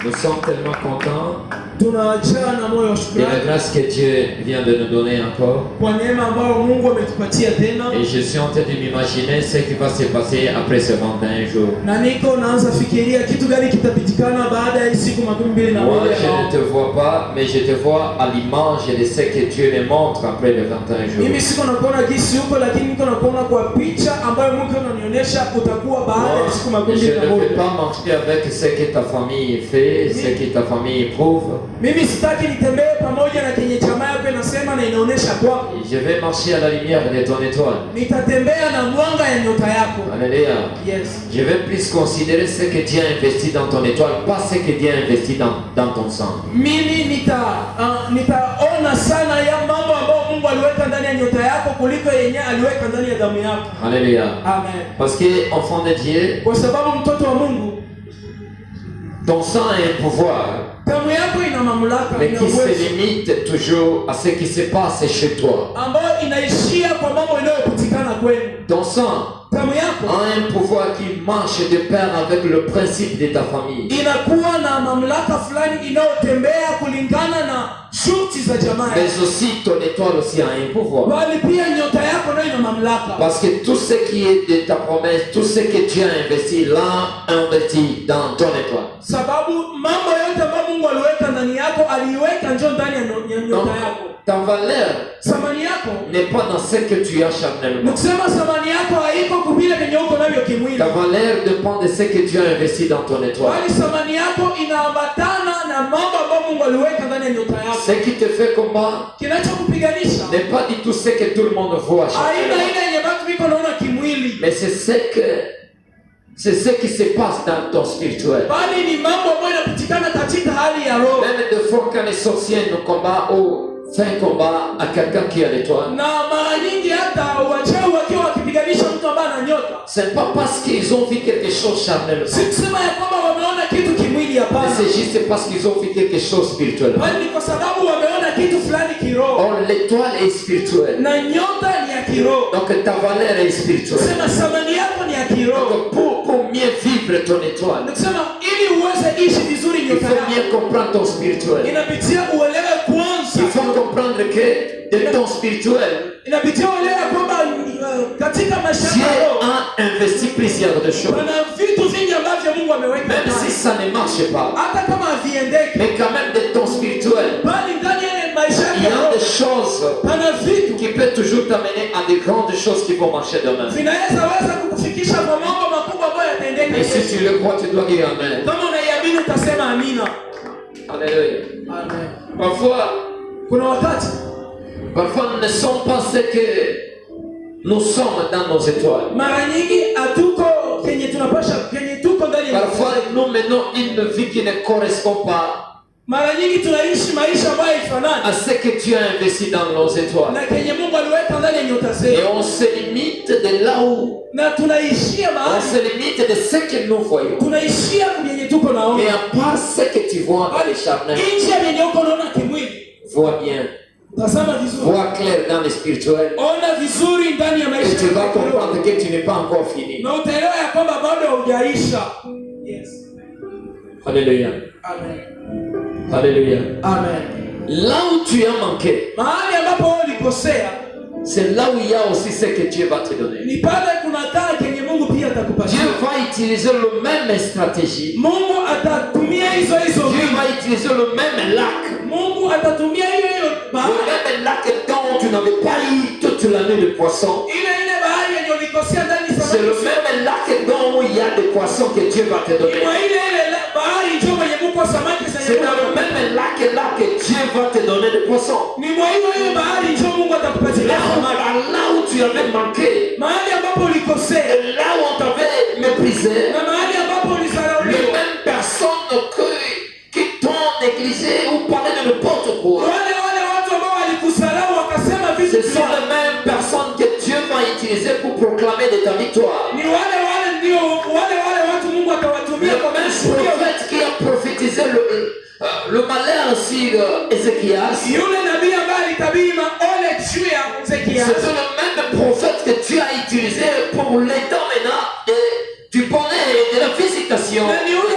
Nous sommes tellement contents tunajaa na moyo wa de la shukrani grâce que Dieu vient de nous donner encore. kwa neema ambayo Mungu ametupatia tena, Et je suis en train de m'imaginer ce qui va se passer après ce 21 jours. na niko naanza fikiria kitu gani kitapitikana baada ya siku 21. Moi, je ne te vois pas, mais je te vois à l'image de ce que Dieu me montre après les 21 jours. Mimi siko nakuona jinsi uko, lakini niko nakuona kwa picha ambayo Mungu ananionyesha utakuwa baada ya siku Je ne 21. veux pas marcher avec ce que ta famille fait, ce que ta famille éprouve. Mimi sitaki nitembee pamoja na kenye chama yako inasema na inaonyesha kwako. Je vais marcher à la lumière de ton étoile. Nitatembea na mwanga ya nyota yako. Alléluia. Yes. Je vais plus considérer ce que Dieu a investi dans ton étoile, pas ce que Dieu a investi dans ton sang. Mimi nitaona sana ya mambo ambayo Mungu aliweka ndani ya nyota yako kuliko yenye aliweka ndani ya damu yako. Alléluia. Amen. Parce que enfant de Dieu, Kwa sababu mtoto wa Mungu, ton sang a un pouvoir, damu yako ina mamlaka, mais ina qui se uwezo limite toujours à ce qui se passe chez toi. ambayo inaishia kwa mambo inayopatikana kwenu. Ton sang Damu yako a un pouvoir qui marche de pair avec le principe de ta famille. inakuwa na mamlaka fulani inayotembea kulingana na shurti za jamaa, Mais aussi ton étoile aussi a un pouvoir. bali pia nyota yako nayo ina mamlaka, Parce que tout ce qui est de ta promesse, tout ce que Dieu a investi, l'a investi dans ton étoile. sababu mambo yote ambayo Mungu aliweka ndani yako aliiweka njoo ndani ya Donc, nyota yako. ta valeur Thamani yako n'est pas dans ce que tu as charnellement. nikusema thamani yako haiko kuvile venye uko navyo kimwili, Ta valeur dépend de ce que Dieu a investi dans ton étoile. bali thamani yako inaambatana na mambo ambayo Mungu aliweka ndani ya nyota yako. Ce qui te fait combattre Kinachokupiganisha n'est pas du tout ce que tout le monde voit aina charnellement. ile yenye watu viko naona kimwili, Mais c'est ce qui se passe dans ton spirituel. bali ni mambo ambayo yanapatikana katika hali ya roho. Même des fois quand les sorciers nous combattent ou font combat à quelqu'un qui a l'étoile, Na mara nyingi hata wachawi wakiwa wakipiganisha mtu ambaye ana nyota, c'est pas parce qu'ils ont vu quelque chose charnellement, si kusema ya kwamba wameona kitu kimwili, mais hapana, c'est juste parce qu'ils ont vu quelque chose spirituel. bali ni kwa sababu wameona kitu fulani kiroho, Or, l'étoile est spirituelle. na nyota ni ya kiroho. Donc ta valeur est spirituelle. Sema thamani yako ni ya kiroho. Donc pour mieux vivre ton étoile, Nikusema ili uweze ishi vizuri il nyota faut yako, bien comprendre ton spirituel. inapitia uelewe kwanza, Il faut comprendre que de ton spirituel, inapitia uelewe kwamba katika maisha Dieu yako a investi plusieurs de choses. kuna vitu vingi ambavyo Mungu ameweka Même ndani. si ça ne marche pas, Hata kama haviendeki, mais quand même de ton spirituel, bali ndani ya maisha il y a yako des choses pana vitu qui peuvent toujours t'amener à de grandes choses qui vont marcher demain. vinaweza kukufikisha kwa mambo makubwa ambayo yataendeka Et si kesho. tu le crois, tu dois dire Amen. Kama unaiamini utasema amina. Alléluia. Amen. Parfois, Kuna nous ne sommes pas ce que nous sommes dans nos étoiles. mara nyingi hatuko kenye tunapasha kenye tuko ndani ya Parfois, nous menons une vie qui ne correspond pas mara nyingi tunaishi maisha ambayo à haifanani ce que tu as investi dans nos étoiles. na kenye Mungu aliweka ndani ya nyota Et zetu, on se limite de là où, na tunaishia on mahali, se limite de ce que nous voyons. tunaishia kwenye tuko Mais naona à part ce que tu vois dans les charnels, nje ya yenye uko naona kimwili. vois bien, Tazama vizuri, vois clair dans le spirituel. ona vizuri ndani ya Et maisha tu vas yako, comprendre que tu n'es pas encore fini. na utaelewa ya kwamba bado haujaisha. Yes. Alléluia. Amen. Alléluia. Amen. Là où tu as manqué, Mahali ambapo wewe ulikosea c'est là où il y a aussi ce que Dieu va te donner. ni pale kuna taa kenye Mungu pia Dieu atakupatia. va utiliser le même stratégie. Mungu atatumia hizo Dieu mbinu. va utiliser le même lac. Mungu atatumia hiyo Le bahari, même lac dont tu n'avais pas eu toute l'année de poissons. ile bahari yenye ulikosea ndani C'est le samaki. même lac dont il y a des poissons que Dieu va te Ni donner. mwa ile bahari njoo mwenye Mungu wa samaki C'est dans le même lac là que Dieu va te donner des poissons. Ni mwa ile bahari njoo Mungu atakupatia samaki. Là où tu avais manqué, Mahali ambapo ulikosea là où on t'avait méprisé, na mahali ambapo les ulisarauliwa, mêmes personnes qui t'ont négligé ou parlé de n'importe quoi, wale watu ambao walikusarau wakasema vitu ce sont vibaya. les mêmes personnes que Dieu va utiliser pour proclamer de ta victoire. Ni wale watu Mungu atawatumia Le kwa même kushuhudia. prophète qui a prophétisé le malheur sur Ézéchias, Yule nabii ambaye alitabiri maole juu ya Ezekia, c'est le même prophète que Dieu a utilisé pour les temps maintenant du bonheur et de la visitation. na ni ule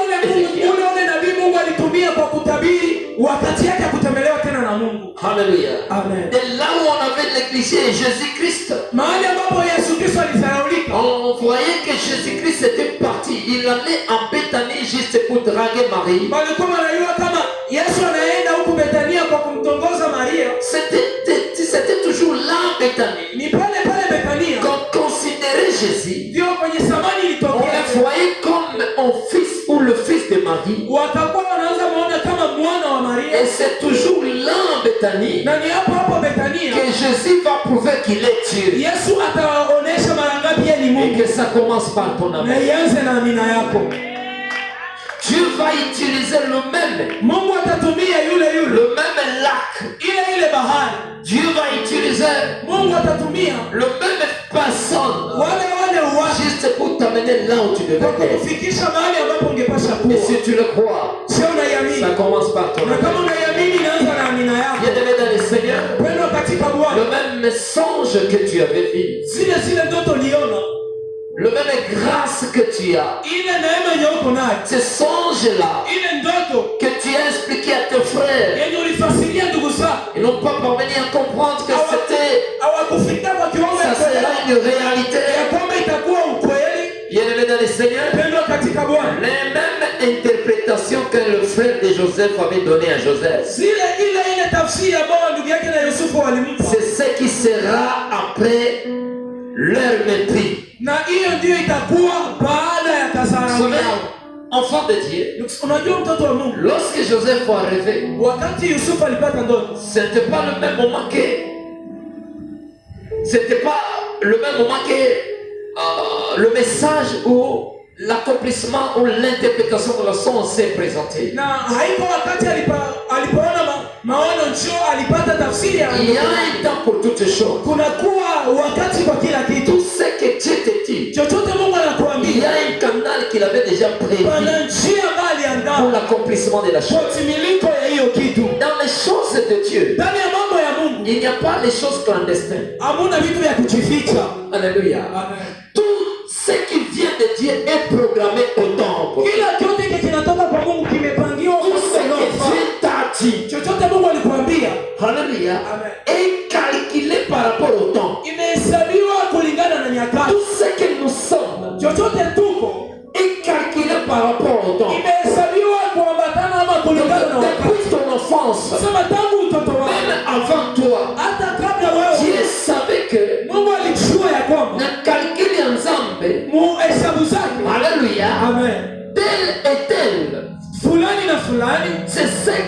kutabiri wakati yake ya kutembelewa tena na Mungu. Alléluia. Amen. Et là où on avait négligé Jésus-Christ, Mahali ambapo Yesu Kristo alisaraulika, on voyait que Jésus-Christ était parti. Il allait en Béthanie juste pour draguer Marie. walikuwa wanajua kama Yesu anaenda huku Betania kwa kumtongoza Maria. C'était toujours là en Béthanie. Ni pale pale Betania Quand on considérait Jésus, ndio kwenye samani on ilitokea. le voyait comme un fils ou le fils de Marie. Watakuwa wanaanza muona kama mwana wa Maria. Et c'est toujours là en Béthanie Na ni hapo hapo Betania que Jésus va prouver qu'il est Dieu. Yesu atawaonesha mara ngapi yeye ni Et Mungu. que ça commence par ton Na amour. ianze na amina yako. Dieu va utiliser le même Mungu atatumia yule lac. ile bahari. Dieu va utiliser Mungu atatumia le même personne wale watu juste pour t'amener là où tu devais kwa être. kufikisha mahali ambapo ungepasha kuwa. Et si tu le crois, Sio unaiamini. ça commence par ton Na kama amour. unaiamini inaanza na amina yako. Bien-aimé dans le Seigneur, Pendo katika le Bwana. même songe que tu avais vu, Zile ndoto uliona, le même grâce que tu as, ile neema yenye uko nayo, ce songe-là ile ndoto que tu as expliqué à tes frères, yenye ulifasiria ndugu zako, ils n'ont pas parvenu à comprendre que hawakufika kwa kiwango ça ya sera une réalité. ya kwamba itakuwa ukweli. Bien-aimé dans le Seigneur, Pendo katika Bwana. les mêmes interprétations que le frère de Joseph avait donné à Joseph, Ile tafsiri ambayo ndugu yake na Yusufu walimpa. c'est ce qui sera après leur mépris. Na hiyo ndio itakuwa baada ya kasarau yao. Enfant de Dieu, Unajua mtoto wa Mungu, lorsque Joseph a rêvé, wakati Yusufu alipata ndoto, c'était pas le même moment que le message ou l'accomplissement ou l'interprétation de la son s'est présenté. na haiko wakati alipoona maono njoo alipata tafsiri ya Il y a un temps pour toutes choses. kuna kuwa wakati kwa kila kitu. Tout ce que Dieu te dit, Chochote Mungu il y anakuambia, a un canal qu'il avait déjà prévu pana njia ambayo pour aliandaa l'accomplissement de la kwa chose. timilipo ya hiyo kitu. Dans les choses de Dieu, Ndani ya mambo ya Mungu il n'y a pas les choses clandestines. hamuna vitu vya kujificha. Alléluia. Amen. Tout ce qui vient de Dieu est programmé au temps. Kila chote kile kinatoka kwa Mungu kimepangiwa Tout ce que Dieu t'a dit, chochote Mungu alikuambia Alléluia, Amen. est calculé par rapport au temps. imehesabiwa kulingana na nyakati. Tout ce que nous sommes Chochote tuko est calculé par rapport au temps. imehesabiwa kuambatana ama kulingana na wakati. Depuis ton enfance, Sema tangu utoto wako, même avant toi, hata kabla wewe, Dieu savait que Mungu alijua ya kwamba na calcul ensemble, muhesabu zake. Alléluia, Amen. tel et tel, Fulani na fulani c'est eux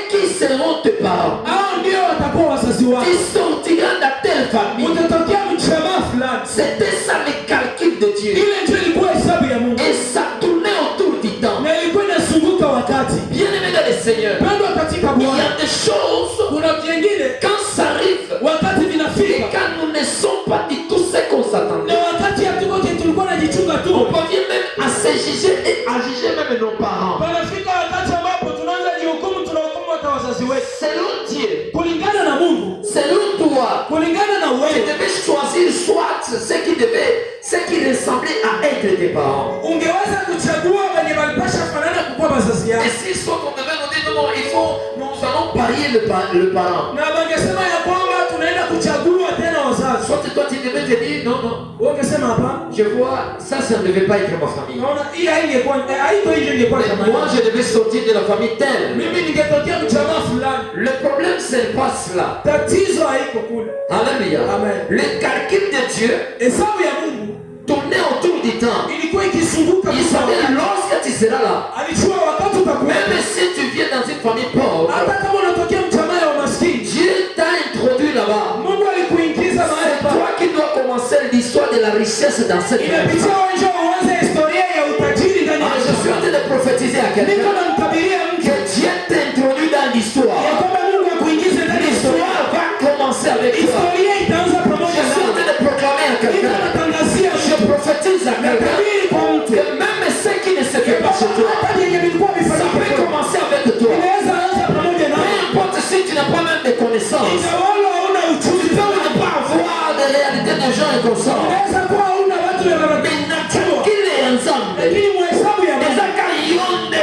qui seront tes parents. hao ndio watakuwa wazazi wako. Tu sortiras de telle famille. Utatokea mjamaa fulani. C'était ça le calcul de Dieu. Ile ndio ilikuwa hesabu ya Mungu. Et ça tournait autour du temps. Na ilikuwa inazunguka wakati. Bien-aimé dans le Seigneur, Pendo katika il y Bwana. a des choses, Kuna vingine quand ça arrive, wakati et vinafika. quand nous ne sommes pas du tout ce qu'on Na s'attendait, wakati hatuko tulikuwa najichunga tu. on parvient même à se juger et à juger même nos parents. Panafika wakati ambapo tunaanza jihukumu, tunahukumu hata wazazi wetu. Selon Dieu, Kulingana na Mungu, selon toi, kulingana na tu wewe, devais choisir soit ce qui ressemblait à être tes parents. ungeweza kuchagua wenye walipasha fanana kukuwa wazazi Et yako. si soit on devait nous dire non, nous allons parier le parent. Na wangesema ya kwamba tunaenda kuchagua tena wazazi. Soit toi tu devais te dire non, Wangesema hapa, je vois, ça ne devait pas être ma famille. naona hii haingekuwa haiko hiyo ingekuwa Mais kama moi je devais sortir de la famille telle. mimi ningetokea mjamaa fulani. Le problème c'est pas cela. Tatizo haiko kule. Alléluia. Amen. Le calcul de Dieu Hesabu ya Mungu tournait autour du temps. ilikuwa ikizunguka. Il savait lorsque tu seras là, Alijua wakati utakuwa. même si tu viens dans une famille pauvre, Hata kama unatokea mjamaa wa maskini, Dieu t'a introduit là-bas. Mungu alikuingiza mahali C'est pa. toi qui dois commencer l'histoire de la richesse dans cette Inapitia famille. wewe ndio uanze historia ya utajiri ndani Ah, ya je suis en train de prophétiser à Niko quelqu'un namtabiria mtu que Dieu t'introduit dans ya l'histoire. kwamba Mungu akuingize ndani ya historia. L'histoire va commencer avec toi. Historia itaanza pamoja Je suis en nawe. train de proclamer à Niko quelqu'un. natangazia Je mtu. prophétise à quelqu'un Natabiri kwa mtu. que même ce qui ne se fait pas chez toi, Hata yenye vilikuwa ça vifanyike peut kwako, commencer avec toi. inaweza anza pamoja Peu nawe. importe si tu n'as pas même de connaissances. Ingawaje hauna Tu ujuzi peux sana, ne pas avoir de réalité des gens inconscients. unaweza kuwa hauna watu ya Mais wanajua, qu'il est ensemble. lakini muhesabu ya Les Mungu accaillons de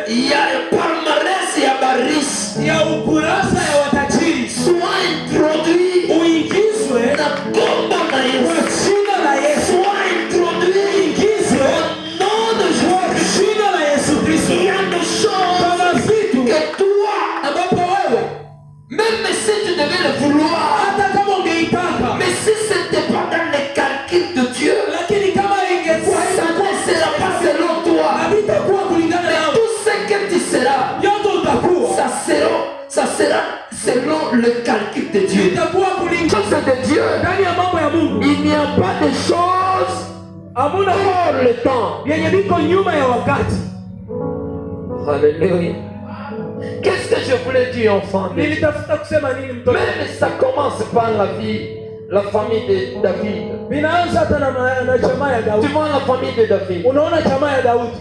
ya palmarès ya barisi ya ukurasa ya watajiri soit introduit uingizwe na kombo na kwa Yesu, jina la Yesu, soit introduit uingizwe au nom de kwa Jésus. jina la Yesu Kristo. Il y a des choses Kama vitu que toi, ambapo wewe même si tu devais le vouloir, hata kama ungeitaka, mais si ce n'était pas dans les calculs de Dieu, lakini kama ingekuwa ça ne sera pas selon toi. havitakuwa kulingana Mais na tout ce que tu seras, yote utakuwa ça sera selon le calcul de Dieu. itakuwa kulingana Chose de Dieu, ndani ya mambo ya Mungu. il n'y a pas de choses Hamuna hors le temps. vyenye viko nyuma ya wakati. Alléluia. Qu'est-ce que je voulais dire, enfant de Dieu? Nilitafuta kusema nini mtoto? Même ça commence par la famille de David. Vinaanza hata na jamaa ya Tu Daudi. vois la famille de David. Unaona jamaa ya Daudi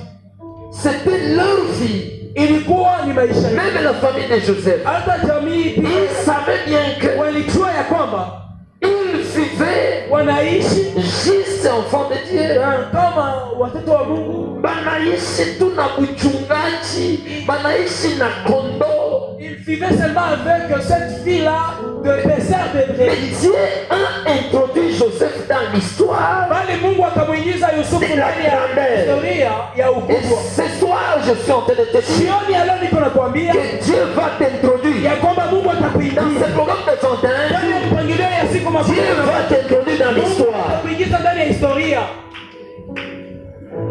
C'était leur vie. ilikuwa ni maisha yao. Même la famille de Joseph. Hata jamii pia Ils savaient bien que walijua ya kwamba ils vivaient wanaishi juste enfants de Dieu. kama watoto wa Mungu. Banaishi tu na uchungaji, banaishi na kondoo. Ils vivaient seulement avec cette vie-là de bergers de Mais brebis. Dieu a introduit Joseph dans l'histoire. Bali Mungu akamwingiza Yusufu ndani ya historia ya Et ukubwa. ce soir, je suis en train de te dire Jioni ya leo niko nakwambia que Dieu va t'introduire ya kwamba Mungu dans atakuingiza ce programme de son ndani temps. ya mpangilio ya siku makumi. Dieu va t'introduire dans Mungu l'histoire. atakuingiza ndani ya historia.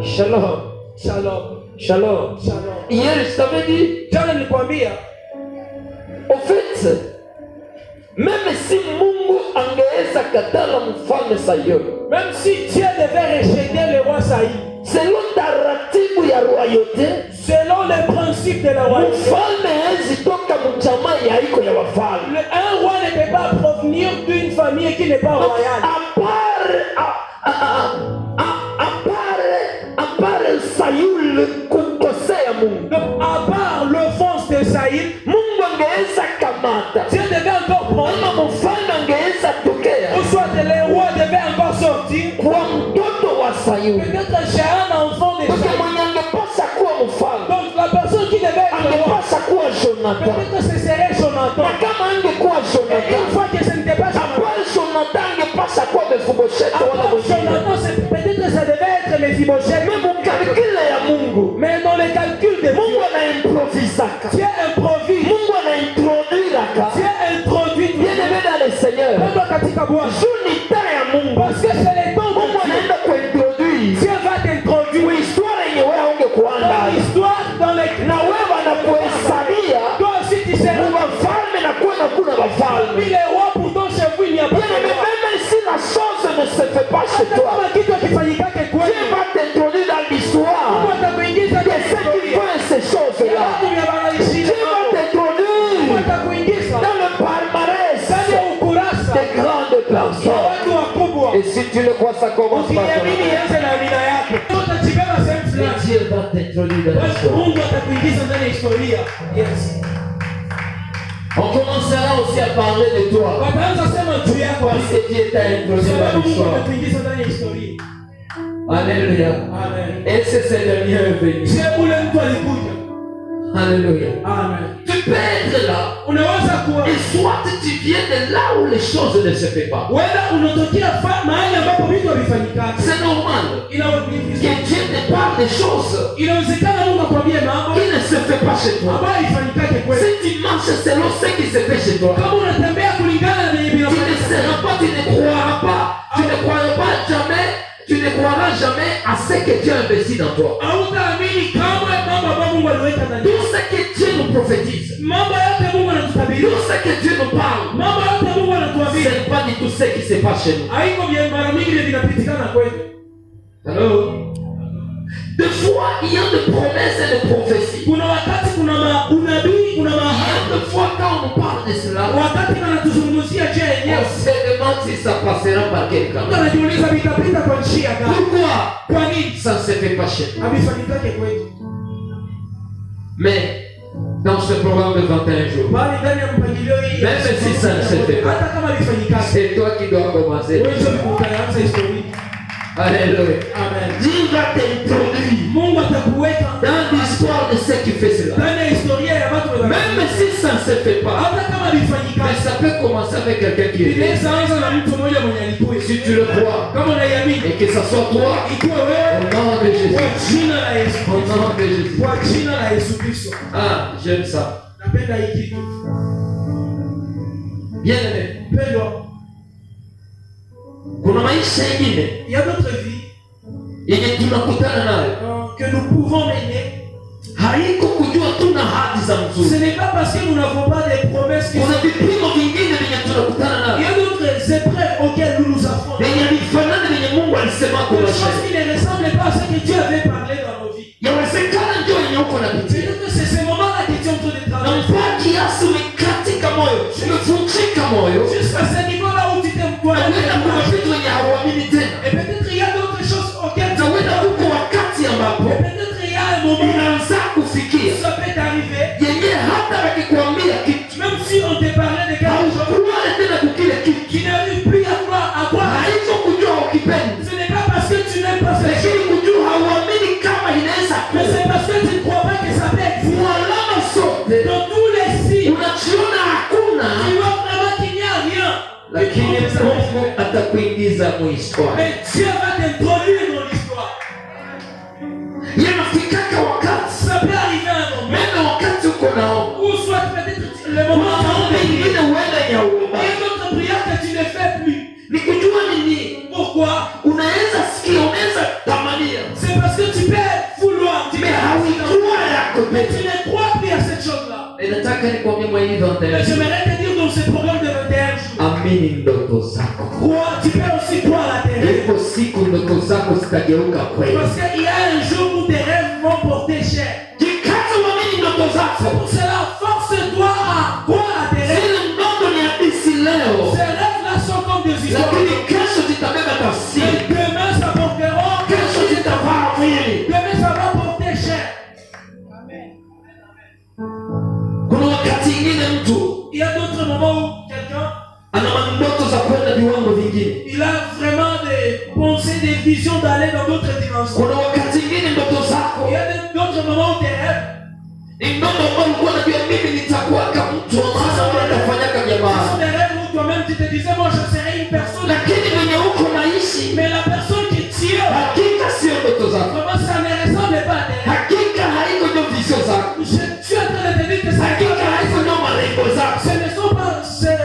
Shalom. Shalom. Shalom. Shalom. Hier, je t'avais dit, Jana nilikwambia au fait, même si Mungu angeweza katala mfalme Sayuni, même si Dieu devait rejeter le roi Saïd, selon taratibu ya royauté, selon les principes de la royauté, mfalme hawezi toka mjamaa ya iko ya wafalme. un roi ne peut pas provenir d'une famille qui n'est pas royale. À part Saül kukosea Mungu, Donc, à part l'offense de Saïd, Mungu angeweza kamata Dieu devait encore prendre, ama mfalme angeweza tokea ou soit le roi devait encore sortir, kwa mtoto wa Sayuni. peut-être chez un enfant de Parce que Saïd. mwenye angepasa kuwa mfalme Donc, la personne qui devait être roi, angepasa kuwa Jonathan, peut-être ce serait Jonathan. na kama angekuwa Et Jonathan, une fois que ce n'était pas Jonathan, apart Jonathan angepasa kuwa Mefiboshethi wala après mwingine. Jonathan, peut-être ça devait être Mephibosheth. Mais mukabikile ya Mungu, Mais dans les calculs de Mungu Dieu, anaimprovisaka, Dieu improvise, Mungu anaintroduiraka. Dieu introduit Bien aimé dans le Seigneur, Mungu katika Bwana. juu ni taa ya Mungu, Parce que c'est le temps Mungu de Dieu. anaenda kuintroduce Dieu va t'introduire histoire yenye wewe haungekuwa dans ndani, l'histoire, dans les na wewe wanakuhesabia toi aussi tu sais wafalme na kuwa na kuna wafalme. parmi les rois, pourtant chez vous il n'y a pas Bien de aimé, roi. même si la chose ne se fait pas chez Hata toi, kama kitu hakifanyikake Dieu kweli, va t'introduire dans Mungu l'histoire atakuingiza de ndani ya ceux qui historia. font ces choses-là. Watu vya wanaishi Dieu va Mungu t'introduire atakuingiza dans le palmarès ndani ya ukurasa des grandes ya personnes. watu wakubwa. Et si tu le crois, ça commence par Ukiniamini toi. ianze na amina yako. Utajibeba sehemu fulani. Dieu va t'introduire dans Basi l'histoire. Mungu atakuingiza ndani ya historia. Yes. On commencera aussi à parler de toi. Wataanza sema juu yako Parce que Dieu t'a introduit sababu dans Mungu l'histoire. atakuingiza ndani ya historia. Alléluia. Amen. Et c'est ce dernier venu. Sio ule mtu alikuja. Alléluia. Amen. Tu peux être là. Unaweza kuwa Et soit tu viens de là où les choses ne se font pas. wenda unatokea mahali ambapo vitu havifanyika. C'est normal que Dieu te parle des choses Inawezekana Mungu akwambie mambo qui ne se font pas chez toi. ambayo haifanyikake kweli. Si tu marches selon ce qui se fait chez toi, Kama unatembea kulingana na yenye tu ne vinafanyika, seras pas, tu ne croiras pas, tu ne croiras pas jamais, tu ne croiras jamais à ce que Dieu a investi dans toi. hautaamini kama mambo ambayo Mungu aliweka ndani. Tout ce que Dieu nous prophétise, Mambo yote Mungu anatutabiria. tout ce que Dieu nous parle, Mambo yote Mungu ce anatuambia. n'est pas du tout ce qui se passe chez nous. Haiko vya mara mingi vile vinapitikana kwetu. Hello? Des fois, il y a des promesses et des prophéties. Kuna wakati kuna unabii, kuna Il y mahali. a des fois, quand on nous parle de cela, Wakati wanatuzungumzia je on yenyewe. se demande si ça passera par quelqu'un. Mtu anajiuliza vitapita kwa njia gani? Pourquoi? Kwa nini? Ça ne se fait pas chez nous. Havifanyikake kwetu. Mais dans ce programme de 21 jours, Bali ndani ya mpangilio hii. Même si ça ne se fait pas. Hata kama havifanyikake. c'est toi qui dois commencer. Wewe ndio utaanza historia. Alléluia. Amen. Dieu va t'introduire Mungu atakuweka dans l'histoire de ceux qui font cela. ndani ya historia ya watu wa Même si ça ne se fait pas, hata kama lifanyika, mais ça peut commencer avec quelqu'un qui est. inaweza anza na mtu mmoja mwenye alikuwa. Si tu le crois Kama unaiamini et que ça soit toi, ikuwe au wewe, nom de Jésus. kwa jina la Yesu, Au nom de Jésus. kwa jina la Yesu Kristo. Ah, j'aime ça. Napenda hii kitu. Bien aimé. Pendwa, Kuna maisha ingine il y a d'autres vies yenye tunakutana nayo, que nous pouvons mener. haiko kujua tuna hadi za Ce mzuri. n'est pas parce que nous n'avons pas des promesses qui Kuna sont... vipimo vingine vyenye tunakutana Il y nayo a d'autres épreuves auxquelles nous nous affrontons. vyenye vifanani vyenye Mungu alisema Des kuna choses qui ne ressemblent pas à ce que Dieu avait parlé dans nos vies. yawezekana ndio yenye uko napitia C'est que c'est ces moments-là que Dieu est en train de na travailler. mpaka kiasi umekatika moyo, umevunjika moyo, Jusqu'à ce niveau-là où tu t'aimes quoi. na wenda kuna vitu wenye hauamini tena, Et peut-être il y a d'autres choses auxquelles tu na wenda uko wakati ambapo Et peut-être il y a un moment inaanza kufikia où ça peut t'arriver. yenye hata wakikwambia kitu Même si on te parlait de quelque chose, haukuwale tena kukile kitu, tu n'arrives plus à croire. haiko kujua ukipendi, Ce n'est pas parce que tu n'aimes pas cette chose, lakini kujua hauamini kama inaweza mais kuwa. c'est parce que tu ne crois pas que ça peut exister. Mwalama sote Dans tous les signes, unachiona hakuna, tu vois vraiment qu'il n'y a rien. lakini Mungu atakuingiza muhistoire. Mais Dieu va t'introduire dans l'histoire. Yanafikaka wakati Ça peut arriver à un moment. meme wakati uko naomba, Ou soit peut-être le moment kuna où maombi tu ingine huenda il y yaomba a une autre prière que tu ne fais plus. ni kujua nini. Pourquoi? Unaweza sikia, unaweza tamania, C'est parce que tu peux vouloir, tu mais peux hauijua yako mais peke. tu ne crois plus à cette chose-là. Nataka nikwambie mwa hii Mais 21, j'aimerais te dire dans ce programme de 21 jours, amini ndoto zako. crois, tu peux aussi croire à tes rêves. Ipo siku ndoto zako zitageuka kweli. Parce qu'il y a un jour où tes rêves vont porter chair. Jikaze uamini ndoto C'est zako. pour cela, force-toi à croire à tes rêves. Zile ndoto ni hadithi leo, Ces rêves-là sont comme des histoires. lakini kesho zitabeba Mais tafsiri, demain, ça portera. kesho zitavaa mwili. Demain, ça va porter chair. Kuna wakati ingine mtu Il y a d'autres moments où quelqu'un, ana ndoto za kwenda viwango vingine. il a vraiment des pensées, des visions d'aller dans d'autres dimensions. Kuna wakati ingine ndoto Il zako y a d'autres moments où tes rêves, ni ndoto ambayo ulikuwa unajua mimi nitakuwa kama mtu wa maana ambaye atafanyaka ce sont jamaa, des rêves où toi-même tu te disais, moi je serai une personne. lakini venye uko naishi, Mais la personne qui tire, hakika sio ndoto zako, vraiment ça ne ressemble pas à tes rêves. hakika haiko ndio visio zako, Je suis en train de te dire que ça hakika haiko ndio malengo zako. ce ne sont pas ces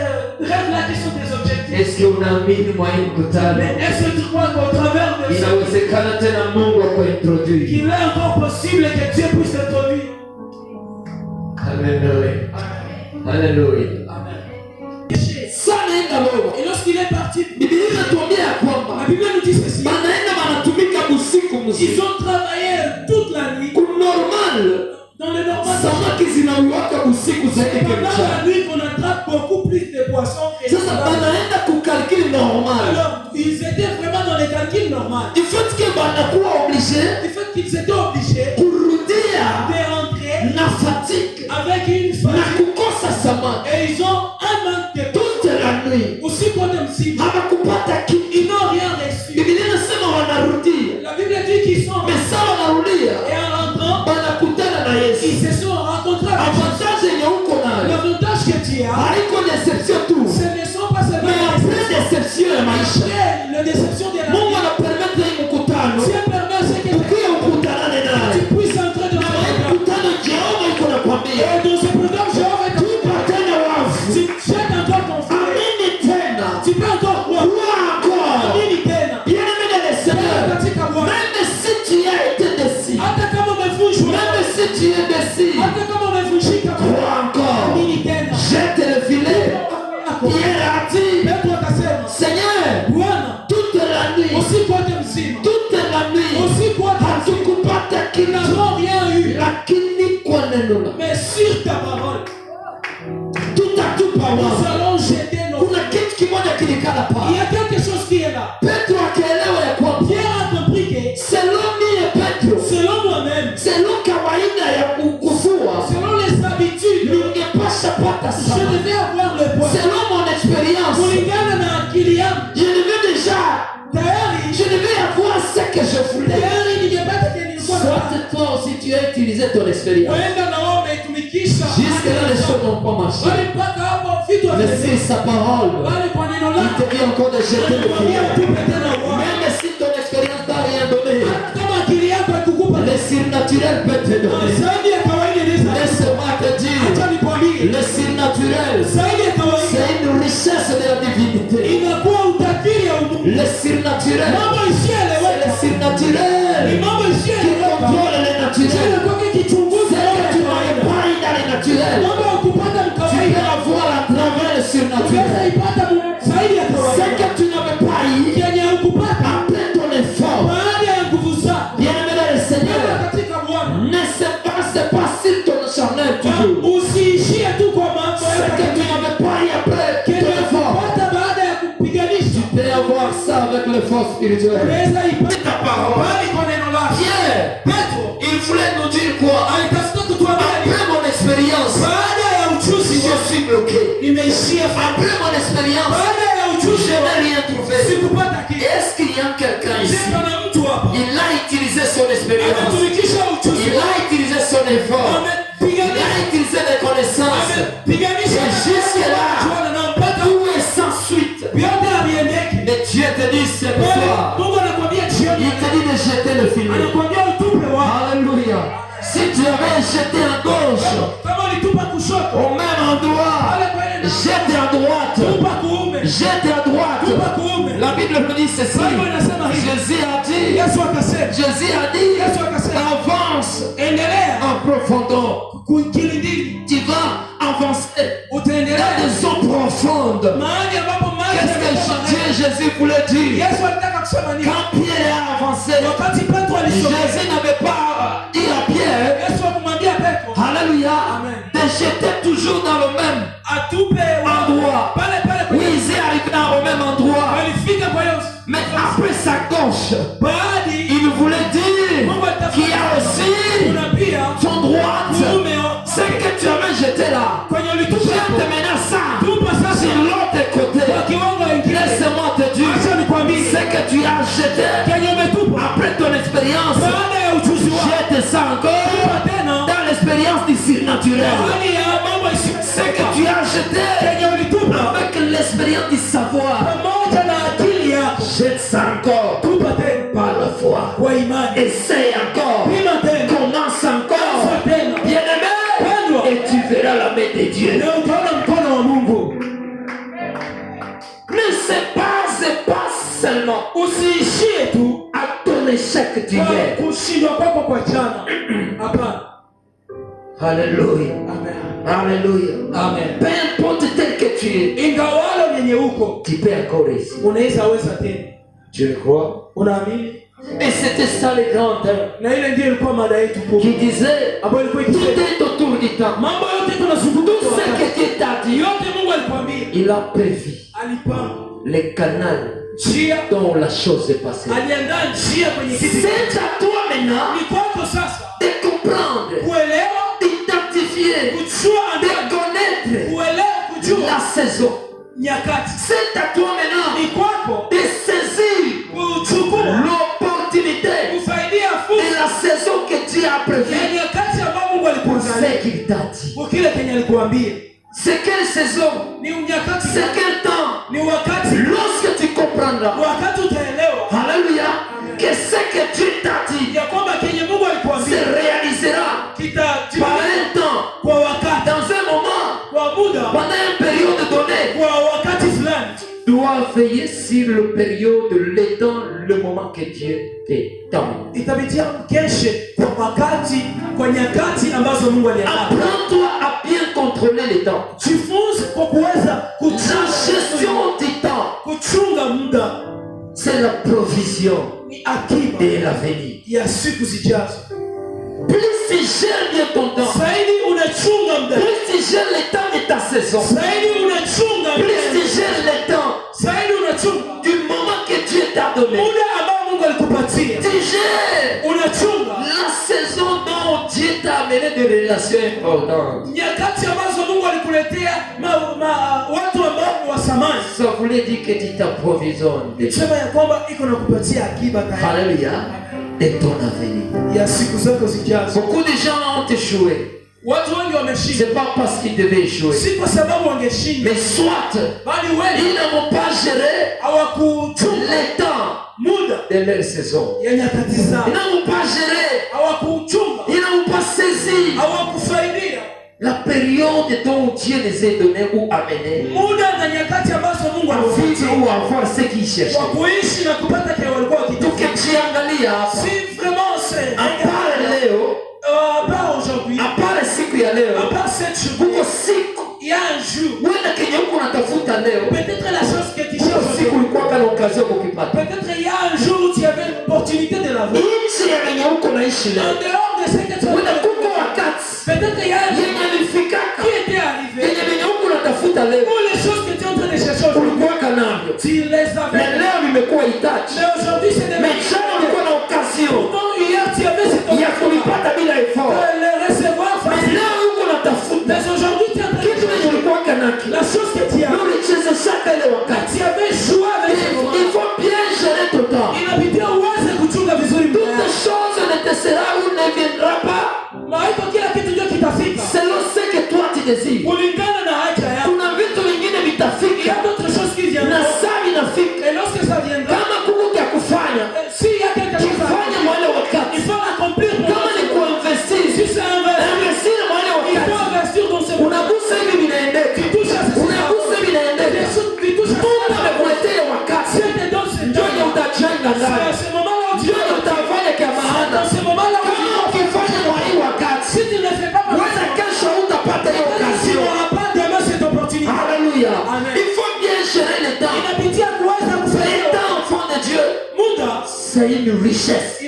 rêves-là qui sont tes objectifs. Eske unaamini mwa hii mkutano Mais est-ce que tu crois qu'au travers de ça, inawezekana tena Mungu akuintroduce? qu'il est encore possible que Dieu puisse t'introduire? Haleluya, haleluya. Sana enda leo, Et lorsqu'il est parti, Biblia inatuambia ya kwamba la Bible nous dit ceci. banaenda banatumika usiku Ils mzima. ont travaillé toute la nuit. Kunormal Dans le normal, samaki zinauwaka usiku zaidi kwa pendant mchana. la nuit, on attrape beaucoup plus de poissons. que Sasa la- banaenda kukalkili normal, Alors, ils étaient vraiment dans les calculs normaux. ifatike banakuwa oblige Du fait qu'ils étaient obligés kurudia de rentrer na fatigue avec une na famille. kukosa samaki Et ils ont un manque de toute la nuit, aussi pour them si hawakupata kitu. ils n'ont rien reçu. Biblia inasema wanarudia, La Bible dit qu'ils sont mesa wanarudia et en rentrant, banakutana na ils Yesu. se sont rencontrés avec Jésus. Avantage yenye uko nayo L'avantage que tu as, haiko deception tu, ce ne sont pas seulement mais après deception ya maisha. après la déception de la Mungu vie. anapermete hii mkutano Dieu permet ce que ukiwa ukutanane tu naye. puisses entrer dans ce Na hii programme. mkutano Jehova iko nakwambia Et dans ce programme, Jéhovah est tupa tena wafu, tu jettes encore ton frère. amini tena, Tu peux encore croire. crois encore. Amini tena. Bien-aimé dans le Seigneur, Katika Bwana. même si tu as été déçu, Hata kama umevunjwa, même si tu es déçu, hata kama umevunjika, crois encore. amini tena. Jette le filet. Pierre a dit, Petro akasema, Seigneur, Bwana, toute la nuit, usiku wote mzima, toute la nuit, usiku wote hatukupata kitu, n'avons rien eu, lakini kwa neno lako mais sur ta parole, tutatupa nous wafu. allons jeter nos... Kuna kitu kimoja kilikala Il pale. y a quelque chose qui est là. Petro akaelewa ya kwamba Pierre a compris que, selon mie Petro, selon moi-même, selon kawaida ya kuvua, selon les habitudes, ningepasha pata je samaki. devais avoir le poids. Selon mon expérience, Kulingana na akili yangu, je devais déjà, tayari je devais avoir tu as utilisé ton expérience. Jusque là, les choses n'ont pas marché. Mais si sa parole, il te dit encore de jeter le filet. Même si ton expérience t'a rien donné, le surnaturel peut te donner. Laisse-moi te dire, le surnaturel, c'est une richesse de la divinité. Le surnaturel, c'est le surnaturel qui contrôle le naturel. C'est que tu n'avais pas dans le naturel, tu peux avoir à travers le surnaturel. C'est que tu n'avais pas eu après ton effort. Bien-aimé dans le Seigneur, ne se passe pas sur ton charnel toujours. C'est que tu n'avais pas eu après ton effort. Tu peux avoir ça avec l'effort spirituel. Ta parole. Pierre, il voulait nous dire quoi? Après mon expérience, je suis bloqué. Après mon expérience, je n'ai rien trouvé. Est-ce qu'il y a quelqu'un ici? Il a utilisé son expérience. Il a utilisé son effort. Il a utilisé les connaissances. Et jusque-là, tout est sans suite. Mais Dieu te dit ce soir, il te dit de jeter le filet. Alléluia. Si tu avais jeté à gauche, au même endroit, jette à droite. Jette à droite. La Bible nous dit ceci. Jésus a dit, avance en profondeur. Tu vas avancer dans des eaux profondes. Qu'est-ce que Jésus voulait dire? Quand Pierre a avancé, Jésus n'avait pas dit à Pierre, alléluia, de jeter toujours dans le même endroit. Oui, ils est arrivé dans le même endroit. Mais après sa gauche, il voulait dire qu'il y a aussi son droite. Ce que tu avais jeté là, je te mène ça sur l'autre côté. Laisse-moi te dire, ce que tu as jeté après ton expérience, jette ça encore dans l'expérience du surnaturel. Ce que tu as jeté avec l'expérience du savoir, jette ça encore par la foi. Essaye encore. Commence encore. Bien-aimé, et tu verras la main de Dieu. Ne se base pas seulement à ton échec d'hier. Alléluia. Alléluia. Amen. Peu importe tel que tu es, tu peux encore réussir. Tu le crois? Et c'était ça les grands qui disaient tout est autour du temps. Tout ce que Dieu t'a dit, il a prévu les canaux dont la chose est passée. C'est à toi maintenant de comprendre, d'identifier, de connaître la saison. C'est à toi maintenant de saisir l'opportunité de la saison que Dieu a prévue. Pour ce qu'il t'a dit. C'est quelle saison? C'est quel temps? Lorsque tu comprendras, alléluia, que ce que Dieu t'a dit se réalisera par un temps, dans un moment, pendant une période donnée. Tu dois veiller sur le période, le temps, le moment que Dieu t'aime. Apprends-toi à bien contrôler les temps. La gestion du temps, c'est la provision de l'avenir. Plus tu gères bien ton temps, plus tu gères le temps de ta saison, plus tu gères le temps du moment que Dieu t'a donné, tu gères la saison dont Dieu t'a amené des relations importantes. Ça voulait dire que tu t'approvisionnes. Alléluia. et ton avenir. Beaucoup de gens ont échoué. C'est pas parce qu'ils devaient échouer, mais soit ils n'ont pas géré le temps de leur saison. Ils n'ont pas géré, ils n'ont pas saisi la période dont Dieu les a donnés ou amenés ou avoir ce qu'ils cherchaient. Donc ukiangalia à part siku ya leo, kuko siku wenda kenye uko unatafuta leo, peut-être la chose que tu cherches, siku ulikuwa kana occasion kukipata. Peut-être il y a un jour où tu avais l'opportunité de l'avoir. Nchi ya kenye uko naishi leo, en dehors de ce que tu as wenda kuko wakati peut-être il y a un yenye alifikaka qui était arrivé, yenye uko unatafuta leo, pour les choses que tu es en train de chercher aujourd'hui, ulikuwa kanavyo, tu les avais, mais leo vimekuwa hitaji, mais aujourd'hui c'est des mais jana ulikuwa na occasion hier tu avais cette ya kulipata bila effort, de le recevoir mais leo uko unatafuta, mais aujourd'hui tu es en train kitu yenye ulikuwa kanaki, la chose que tu as, ulichezeshaka ile wakati, tu avais joué avec il faut bien gérer ton temps. inapitia uweze kuchunga vizuri. Toute chose ne te sera ou ne viendra pas maiko kila kitu ndio kitafika selon ce que toi tu désires. kulingana na haja yako. Kuna vitu vingine vitafika d'autres choses qui na viendront saa vinafika. et lorsque ça viendra, Kama kuko kya kufanya si il y a quelque chose à kifanye mwale wakati, il faut l'accomplir. kama ni kuinvestir Si c'est investir mwale il faut wakati, investir dans ce monde. unagusa hivi vinaendeka, unagusa hivi vinaendeka. Mungu amekuletea wakati ndio utajenga ndani, ndio utafanya kya maana. Kama ukifanya mwa hii wakati, weza kesho utapata hiyo occasion. Alléluia. Il faut bien gérer le temps. Le temps, enfant de Dieu, c'est une richesse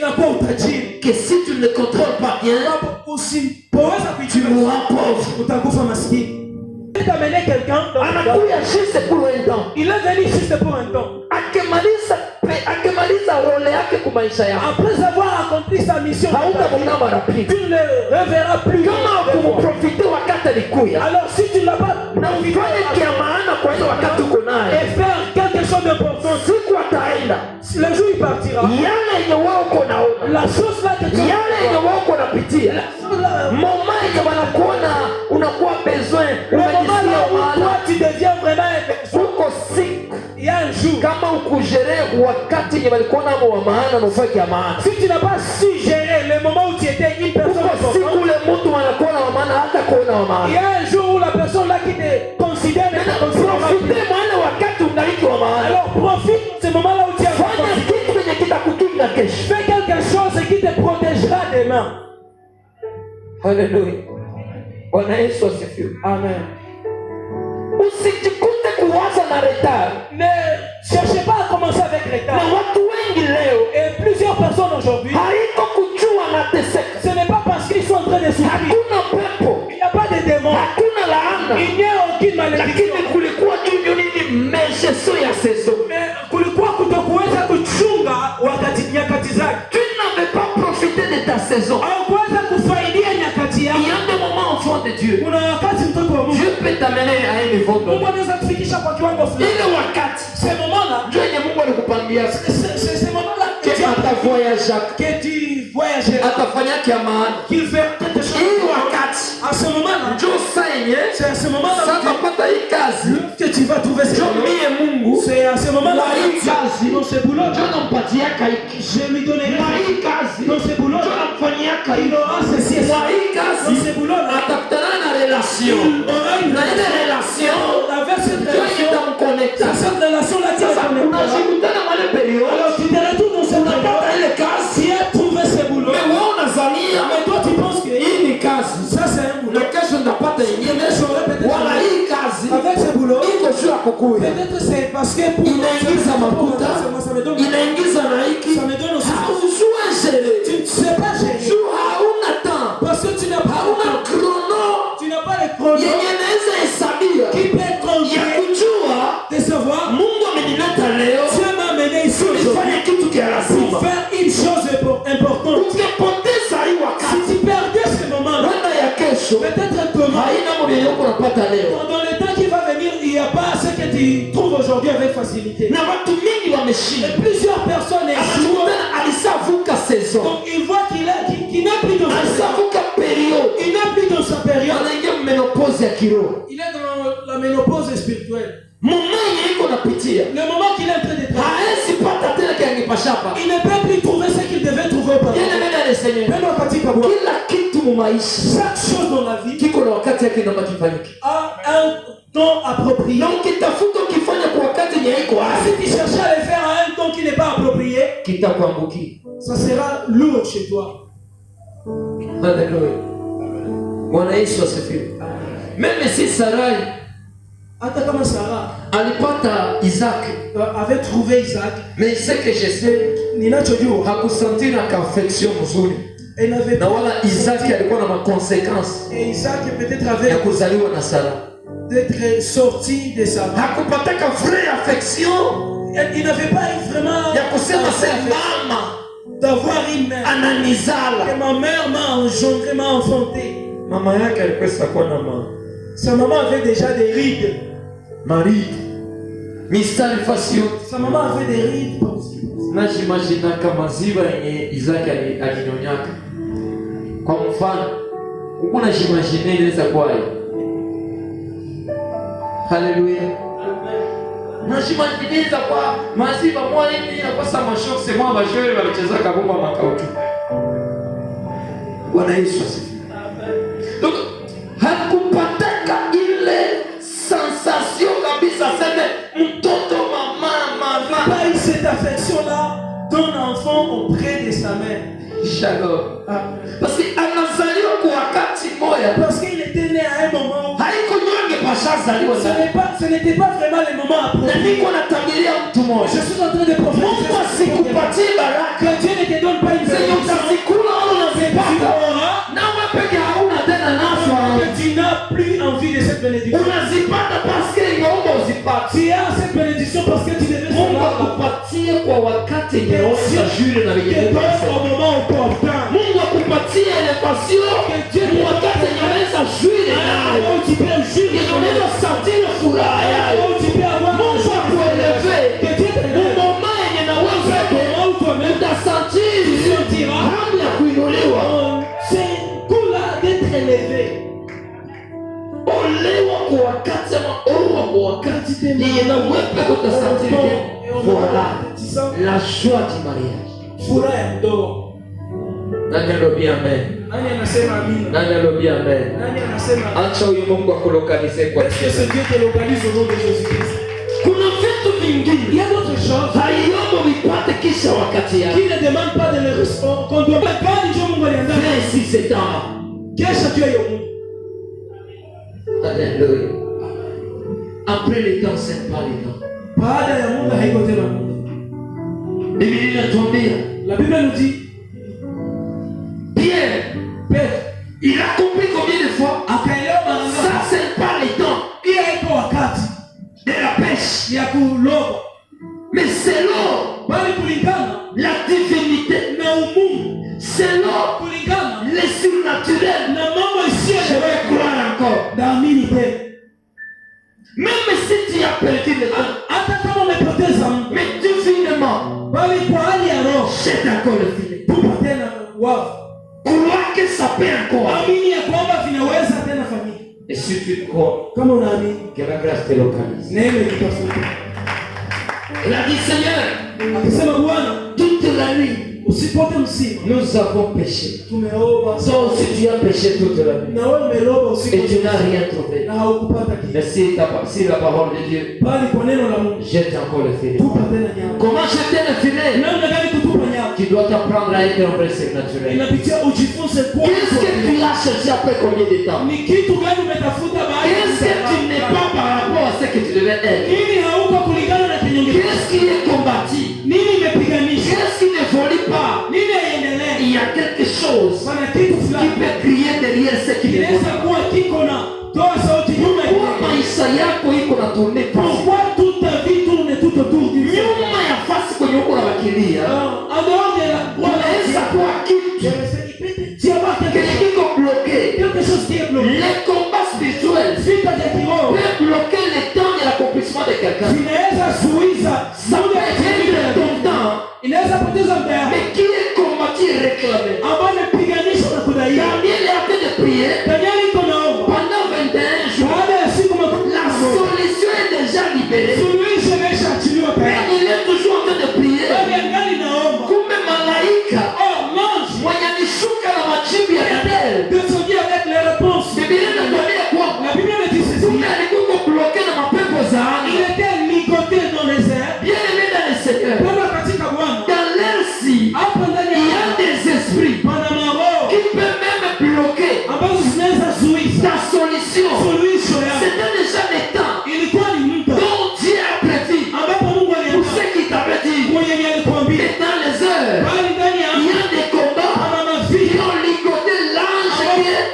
que si tu ne le contrôles pas bien, tu mourras pauvre. Amener quelqu'un Anakuya juste pour un temps. il est venu juste pour un temps. Akimaliza role yake kwa maisha yako, Après avoir accompli sa mission, hautamuona mara pili. tu ne le reverras plus. Kama kumprofite wakati alikuya Alors si tu ne l'as pas na ufanye kia maana kwa hiyo wakati uko naye, et faire quelque chose d'important, siku ataenda le jour il partira, yale yenye wewe uko naona, la chose là que tu yale yenye wewe uko napitia, moment yenye wanakuona unakuwa besoin, le moment umejisikia là où toi maana, tu deviens vraiment un besoin, uko siku il y a un jour, kama ukujere wakati yenye walikuona wa maana na ufanye ya maana, si tu n'as pas su gérer le moment où tu étais une personne uko siku importante, ule mtu anakuona wa maana hata kuona wa il y maana. a un jour où la personne là qui te considère ne te considère pas. Profite mwana wakati ungaliki wa maana. Alors profite de ce moment là où tu as Fanya kitu kwenye kitakukinga kesho. fais quelque chose qui te protégera demain. Haleluya. Bwana Yesu asifiwe. Amen. Usijikute kuwaza na retard. Ne cherchez pas à commencer avec retard. Na watu wengi leo Et plusieurs personnes aujourd'hui, haiko kujua nateseka. ce n'est pas parce qu'ils sont en train de souffrir. Hakuna pepo, Il n'y a pas de démon. hakuna laana. Il n'y a aucune malédiction. Lakini kulikuwa tu nini mesheso ya seso. Mais kulikuwa kutokuweza kuchunga wakati nyakati zake. Tu n'avais pas profité de ta saison. Au kuweza kufaidia nyakati yako. Il y a des moments enfant de Dieu. Kuna wakati mtoto wa Mungu. Dieu peut t'amener à un niveau Mungu donné. anaweza kufikisha kwa kiwango fulani. Ile wakati Ce moment-là, ndio yenye Mungu alikupangia. c'est ce moment-là que tu Atavoyaja, que tu voyages, atafanya kia maana. qu'il fait quelque chose. Hii wakati À ce moment-là, ndio saa yenye c'est à ce moment-là sasa pata hii kazi que tu vas trouver ce ndio boulot. mie Mungu C'est à ce moment-là na hii kazi dans ce boulot, ndio nampatiaka hiki. je lui donnerai Na hii kazi dans ce boulot, ndio namfanyiaka il hiki. aura ceci et Na ça. hii kazi Dans ce boulot-là, atakutana na relation. il aura une Na ile relation avec cette ndio relation. itamconnecta. C'est cette relation-là qui Sasa va connecter. unajikutana mwale periode Alors tu te retrouves dans cette unapata ile période, kazi, tu as trouvé ce boulot, mais wewe unazania mais toi tu penses que hii ni kazi. ça c'est un boulot. Na kesho ndapata ingine wala hii kazi Avec ce boulot, iko juu ya kukuya, peut-être c'est parce que pour inaingiza makuta, ça me donne, inaingiza na hiki, ça me donne aussi. haujue gérer, Tu ne sais pas gérer juu hauna temps, parce que tu n'as pas hauna chrono tu n'as pas le chrono yenye naweza hesabia qui peut ya compter kujua de savoir. Mungu amenileta leo Dieu m'a amené ici aujourd'hui nifanye kitu kia pour lazima. faire une chose importante. Ukipoteza hii Si wakati, tu perdais ce moment-là, wenda ya kesho peut-être demain, haina mwenye yako unapata leo. dans le temps qui va venir, il n'y a pas ce que tu qui trouvent aujourd'hui avec facilité. Na watu mingi wameshinda. Et plusieurs personnes échouent. Alisavuka saison. Donc il voit qu'il n'est plus dans alisavuka période. Il n'est plus dans sa période. Anaingia menopause ya kiroho. Il est dans la ménopause spirituelle. Le moment qu'il est en train de travailler, il ne peut plus trouver ce qu'il devait trouver auparavant. Chaque chose dans la vie a un temps approprié. Si tu cherches à le faire à un temps qui n'est pas approprié, ça sera lourd chez toi. Alléluia. Même si Sarai alipata Isaac, avait trouvé Isaac, mais ce que je sais, hakusentir affection mzuri. Na wala Isaac alikuwa na makonsequences. Et Isaac peut-être avait ya kuzaliwa na Sara. D'être sorti de Sarah. Hakupataka vraie affection. Il n'avait pas vraiment ya kusema mama d'avoir une mère. Ananizala. Que ma mère m'a engendré, m'a enfanté. Mama yake alikuwa kwa na mama. Sa maman avait déjà des rides. Marie. Mystère fasio. Sa maman avait des rides. Na j'imagine kama ziwa yenye Isaac alinyonyaka. Kwa mfano, ukuna j'imagine inaweza kuwa hiyo. Haleluya. Na j'imagine inaweza kuwa maziwa moja hivi na kwa sama shock c'est moi bajeur walicheza kabumba makautu. Bwana Yesu asifiwe. Donc hakupataka ile sensation kabisa sema mtoto mama. Pas eu cette affection là d'un enfant auprès de sa mère. Shalom. Parce que anazaliwa kwa wakati moja. Parce qu'il était né à un moment où haiko nyonge pashazaliwa. Ce n'était pas vraiment le moment approprié. Na niko natabiria mtu mmoja. Je suis en train de prophétiser. Mungu asikupatie baraka. Que Dieu ne te donne pas une bénédiction. Utakula au unazipata. Na wewe peke hauna tena nazo. Tu n'as plus envie de cette bénédiction. Unazipata parce que inaomba uzipate. Tu as cette bénédiction parce que tu devais Mungu akupatie kwa wakati unaoanza jure na wengine. Au moment opportun. Mungu akupatie elevation kwa wakati unaanza jure nayo. Unaweza sentir furaha yako. Mungu akueleve. Moment yenye na wewe utasentir hamu ya kuinuliwa. C'est tout là d'être élevé. Olewa kwa wakati ama oa kwa wakati na wewe utasentir voilà la joie du mariage. Furaha ya ndoa. Nani alobia amen? Nani anasema amina? Nani alobia amen? Nani anasema acha huyo Mungu akulokalize kwa Dieu? Est-ce que Dieu te localise au nom de Jésus-Christ? Kuna vitu vingine. Il y a d'autres choses. Haiyombo vipate kisha wakati yake. Qui ne demande pas de le répondre. Qu'on doit pas gagner Dieu Mungu aliandaa. Mais si c'est temps. Kesha tu ayo Mungu. Alléluia. Après le temps c'est pas le temps. Baada ya Mungu haiko tena Mungu. Biblia inatuambia. La Bible nous dit Pierre, il a compris combien de fois ça c'est pas le temps de la pêche, mais c'est l'eau, la divinité, c'est l'eau, le surnaturel. Je vais croire encore. Même si tu as perdu le temps, mais divinement, c'est encore le filet. Crois que ça peut encore. Amini ya kwamba vinaweza tena fanyika. Et si tu crois, kama unaamini, que la grâce te localise. neema itafuta. Il a dit Seigneur, akasema Bwana, toute la nuit, usipote msimu, nous avons péché. Tumeomba. Toi aussi tu as péché toute la nuit. Na wewe umeomba usiku. Et tu n'as rien trouvé. Na haukupata kitu. Mais si la parole de Dieu, bali kwa neno la Mungu, jette encore le filet. Tupa tena nyama. Comment jeter le filet? Namna gani kutupa nyama? Tu dois t'apprendre à être un vrai surnaturel. Inapitia ujifunze kwa. Qu'est-ce que tu as cherché après combien de temps? Ni kitu gani umetafuta baada? Qu'est-ce que tu n'es pas par rapport à ce que tu devais être? Nini hauko kulingana na kinyonge? Qu'est-ce qui est combattu? Nini imepiganishwa? Qu'est-ce qui ne volait pas? Nini haiendelee? Il y a quelque chose qui peut crier derrière ce qui ne volait pas. Pourquoi maisha yako iko na tourner face? Pourquoi toute ta vie tourne tout autour du Dieu? Nyuma ya fasi kwenye uko na wakilia. En dehors de la unaweza kuwa kitu kiko bloqué. Quelque chose qui est bloqué. Les combats spirituels peut bloquer le temps de l'accomplissement de quelque libéré. Suluhisho imeshaachiliwa Mais tayari. il est toujours en train de prier. Bali angali naomba. Kumbe malaika L'ange mwenye alishuka na majibu ya Daniel. descendit avec les réponses. Biblia inatuambia kwamba La Bible me dit ceci. kumbe alikuwa bloqué na mapepo za Il anga. était ligoté dans les airs. Bien aimé dans le Seigneur. Pendant katika Bwana. Dans l'air ci, Hapo ndani il y a ya des esprits pana maroho qui peuvent même bloquer ambazo zinaweza zuiza ta solution. suluhisho yako. C'était déjà le temps Ilikuwa ni muda dont Dieu a prévu ambapo Mungu pour alianza ceux qui t'avaient dit. mwenye alikwambia. Et dans les heures, Bali ndani ya il y a des combats ana qui mavita ont ligoté l'ange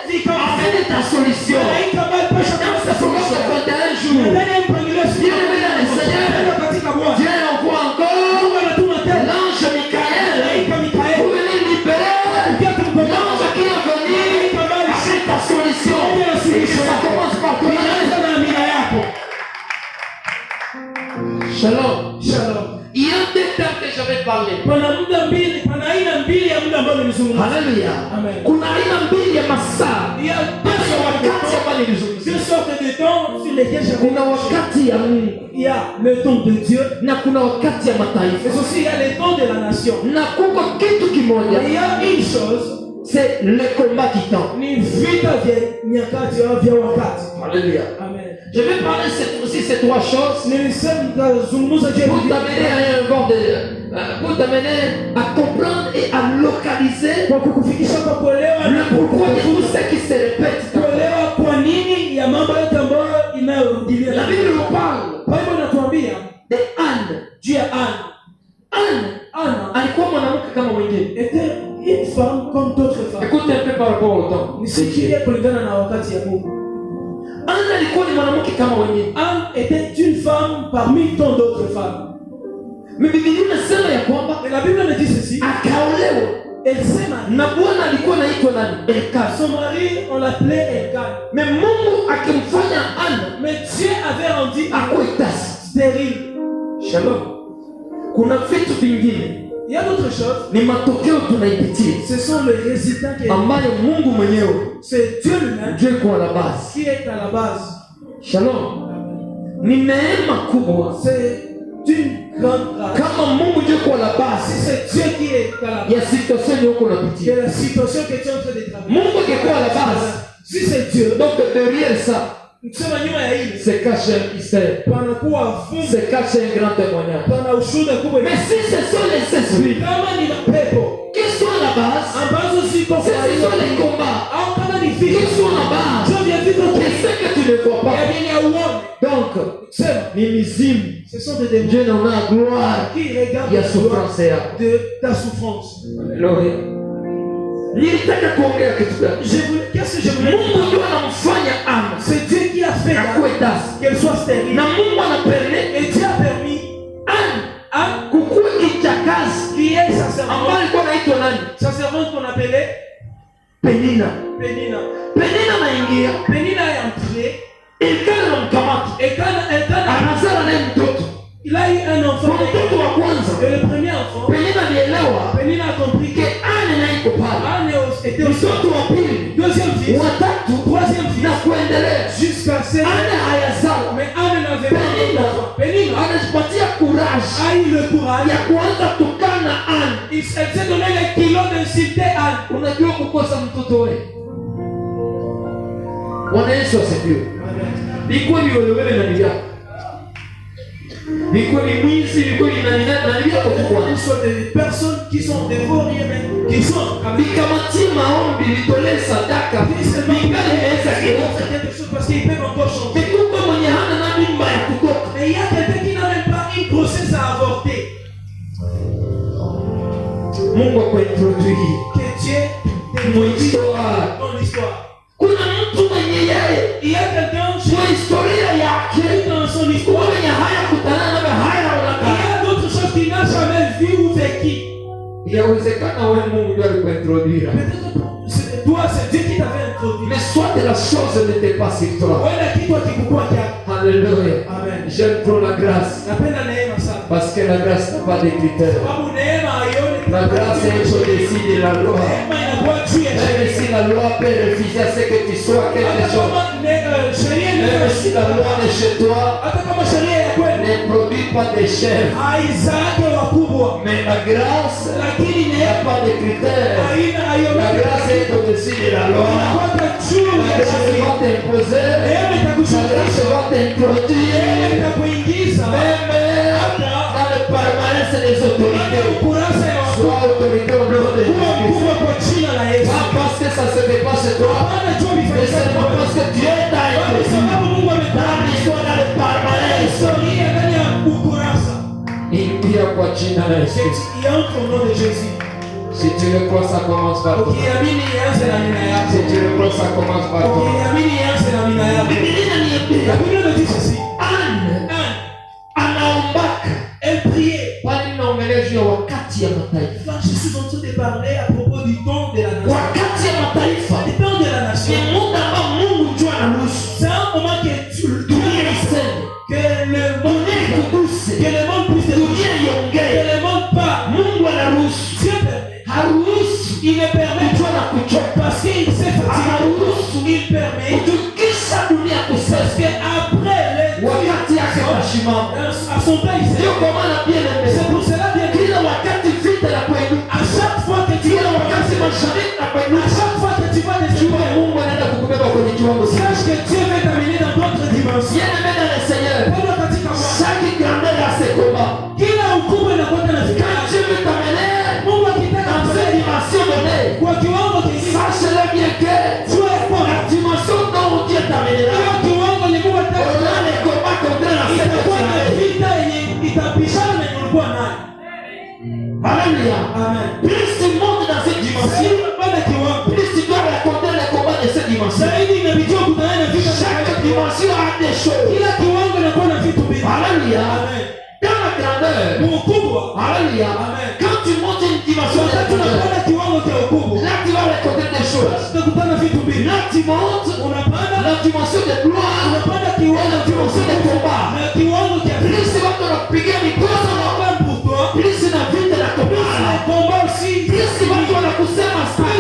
qui a amené ta solution. malaika bali pasha Dans ce kama programme suluhisho. de 21 jours, Ndani ya mpangilio siku Bien aimé dans le Seigneur. katika Bwana. Dieu envoie encore Mungu anatuma tena l'ange Michael malaika Mikaeli. pour venir libérer l'ange qui est venu avec ta solution. Et que ça commence par toi. Shalom. Shalom. Il y a deux temps que j'avais parlé. Pana muda mbili, pana aina mbili ya muda ambao nilizungumza. Haleluya. Amen. Kuna aina mbili ya masaa. Il y a Basi wakati ambao nilizungumzia. deux sortes de temps sur lesquels j'avais Kuna wakati ya Mungu il y a le temps de Dieu, na kuna wakati ya mataifa. mais aussi il y a le temps de la nation. Na kuko kitu kimoja. Il y a une chose, C'est le combat qui tend. ni vita vya nyakati au vya wakati. Alléluia. Amen. Je vais parler aussi ces trois choses Nilisema je pour t'amener à un vent de, pour t'amener à comprendre et à localiser kwa kukufikisha kwa kuelewa le pourquoi de tout ce qui se répète. kuelewa kwa nini ya mambo yote ambayo inayorudilia. La Bible nous parle Bible inatuambia de Anne. juu ya Anne. Anne alikuwa mwanamke kama mwingine. Était une femme comme d'autres femmes. Écoute un peu par rapport au temps. Nisikie kulingana na wakati ya Mungu. Anne alikuwa ni mwanamke kama wengine. Anne était une femme parmi tant d'autres femmes. Mais Biblia inasema ya kwamba Et la Bible me dit ceci. akaolewa Elle s'est mariée. na bwana alikuwa anaitwa nani? Elkana. Son mari, on l'appelait Elkanah. Mais Mungu akimfanya Anne Mais Dieu avait rendu akuwe tasa. stérile. Shalom. Kuna vitu vingine Il y a d'autres choses. ni matokeo tunaipitia Ce sont les résultats qui ambayo Mungu mwenyewe c'est Dieu lui-même Dieu kwa la base. qui est à la base. Shalom. Ni neema kubwa C'est une grande grâce. kama Mungu Dieu kwa la Si base c'est Dieu qui est à la base ya situation yako de unapitia. la situation que tu es en train de travailler. Mungu angekuwa la base. Si c'est Dieu, Donc derrière ça kusema nyuma ya hili se cache un mystère, panakuwa fungu, se cache un grand témoignage. pana ushuhuda kubwa. Mais si ce sont les esprits Kama ni mapepo qui sont à la base, ambazo ziko si ce sont les combats au kama ni qui vita sont à la base, sio vya vita et ce que tu ne vois ya pas. vyenye auone. Donc, Sema ni mizimu. ce sont des démons Dieu n'en a gloire. qui regardent Il y a la souffrance gloire yako. de ta souffrance. Haleluya. Nilitaka kuongea kitu gani? Qu'est-ce que je voulais Mungu ndio anamfanya Anne C'est Dieu qui a fait akuwe tasa. qu'elle soit stérile. Na Mungu anapermet Et Dieu a permis Anne à kukuwa kijakazi qui est ambaye sacerdote, alikuwa anaitwa nani? sacerdote qu'on appelait Penina. Penina. Penina anaingia, Penina est entrée Elkana anamkamata, et quand Elkanah, anazala naye mtoto. il a eu un enfant. Kwa mtoto wa kwanza, Et le premier enfant, Penina alielewa Penina a compris que ke Anne naye iko pale. Anne était aussi Mtoto wa pili, deuxième fils, wa tatu, troisième fils, na kuendelea. jusqu'à 7 Anne hayazala. Mais Anne n'avait pas d'enfant. Penina Anajipatia courage a eu le courage. ya kuanza tukana Anne. Elle s'est donné les kilos d'insulter Anne. Unajua kukosa mtoto wewe. Bwana Yesu asifiwe. Ilikuwa ni wewe na ndugu yako. Ilikuwa ni mwizi, ilikuwa ni nani yako tu kwa. Ce sont des personnes qui sont des vauriens, mais qui sont Bikamatia maombi litolea sadaka. Bingali inaweza kidogo. quelque chose parce qu'ils peuvent encore changer. Kikupa mwenye hana na mimba ya kutoka. Mais il y a quelqu'un qui n'a même pas une grossesse à avorter. Mungu akuintroduce Que Dieu muhistoire. dans l'histoire. Kuna mtu mwenye yeye Il y a quelqu'un kwa historia yake dans son kwa histoire. mwenye haya kutana na haya Il unaka. y a d'autres choses qu'il n'a jamais vues ou vécues. Yawezekana wewe Mungu ndiye alikuintroduce. Peut-être toi, c'est Dieu qui t'avait introduit. Mais soit de la chose n'était pas sur toi. Wenda kitu akikukua kyako. Alléluia. Amen. J'aime trop la grâce. Napenda neema sana. Parce que la grâce n'a pas de critères. Sababu neema haioni. La grâce est au-dessus de la loi. Neema inakuwa juu ya Même sheria. si la loi peut refuser à ce que tu sois quelque Hata chose. kama sheria ni Même si la loi est chez toi, hata kama sheria ya kweli pas de chef. Mais la grâce, il n'y a pas de critères. La grâce est au-dessus de la loi. La grâce va t'imposer. La grâce va t'introduire. Même dans le palmarès des autorités. Sois autorité au nom de Jésus. Pas parce que ça se fait pas chez toi, mais seulement parce que Dieu t'a imposé. Dans l'histoire, dans le palmarès. Ingia kwa jina la Yesu. Si tu le crois, ça commence par toi. Si tu le crois, ça commence par toi. Anne anaombaka. Elle priait. Bali naongelea juu ya wakati ya mataifa. Je suis en train de parler à propos du temps de la nation. Wakati ya mataifa. Le temps de la nation. Ni muda ambao Mungu njoo anaruhusu. C'est un moment que dunia iseme. Que le monde ikuguse. Que le monde puisse te dunia iongee. Que le monde pas. Mungu anaruhusu. Dieu permet. Haruhusu. Il le permet. Njoo na kuchoka. Parce qu'il s'est fatigué. Haruhusu. Il permet. Ukikisha dunia kusema. Parce que après les wakati yake tashimama. À son temps il ndio kwa maana bien aimé. C'est pour cela bien aimé. Kila wakati vita na kwenu. À chaque fois que tu kila wakati mashariki na kwenu. À chaque fois que tu vas des jua Mungu anaenda kukubeba kwenye kiwango. Sache que Dieu veut t'amener dans d'autres dimensions. Bien aimé dans le Seigneur. Katika chaque grandeur a ses combats. Kila ukubwa inakuwa na vikao. Quand Dieu veut t'amener Mungu akitaka dans cette dimension donnée. Kwa kiwango kingine. Sache-le bien que la dimension dont Dieu t'amènera. Kiwango ni Mungu ataka. On a les combats contre la vita yenye itapishana na ulikuwa nayo. Alléluia. Amen. Plus tu montes dans cette dimension, plus tu dois raconter les combats de cette dimension. Chaque dimension a des choses. Alléluia. Dans la grandeur. Alléluia. Quand tu montes une dimension de la grandeur, là tu vas raconter des choses. Là tu montes la dimension de gloire et la dimension de combat. Plus tu vas te replier les causes, plus tu vas vite la combat. Plus tu vas te la kusema sana.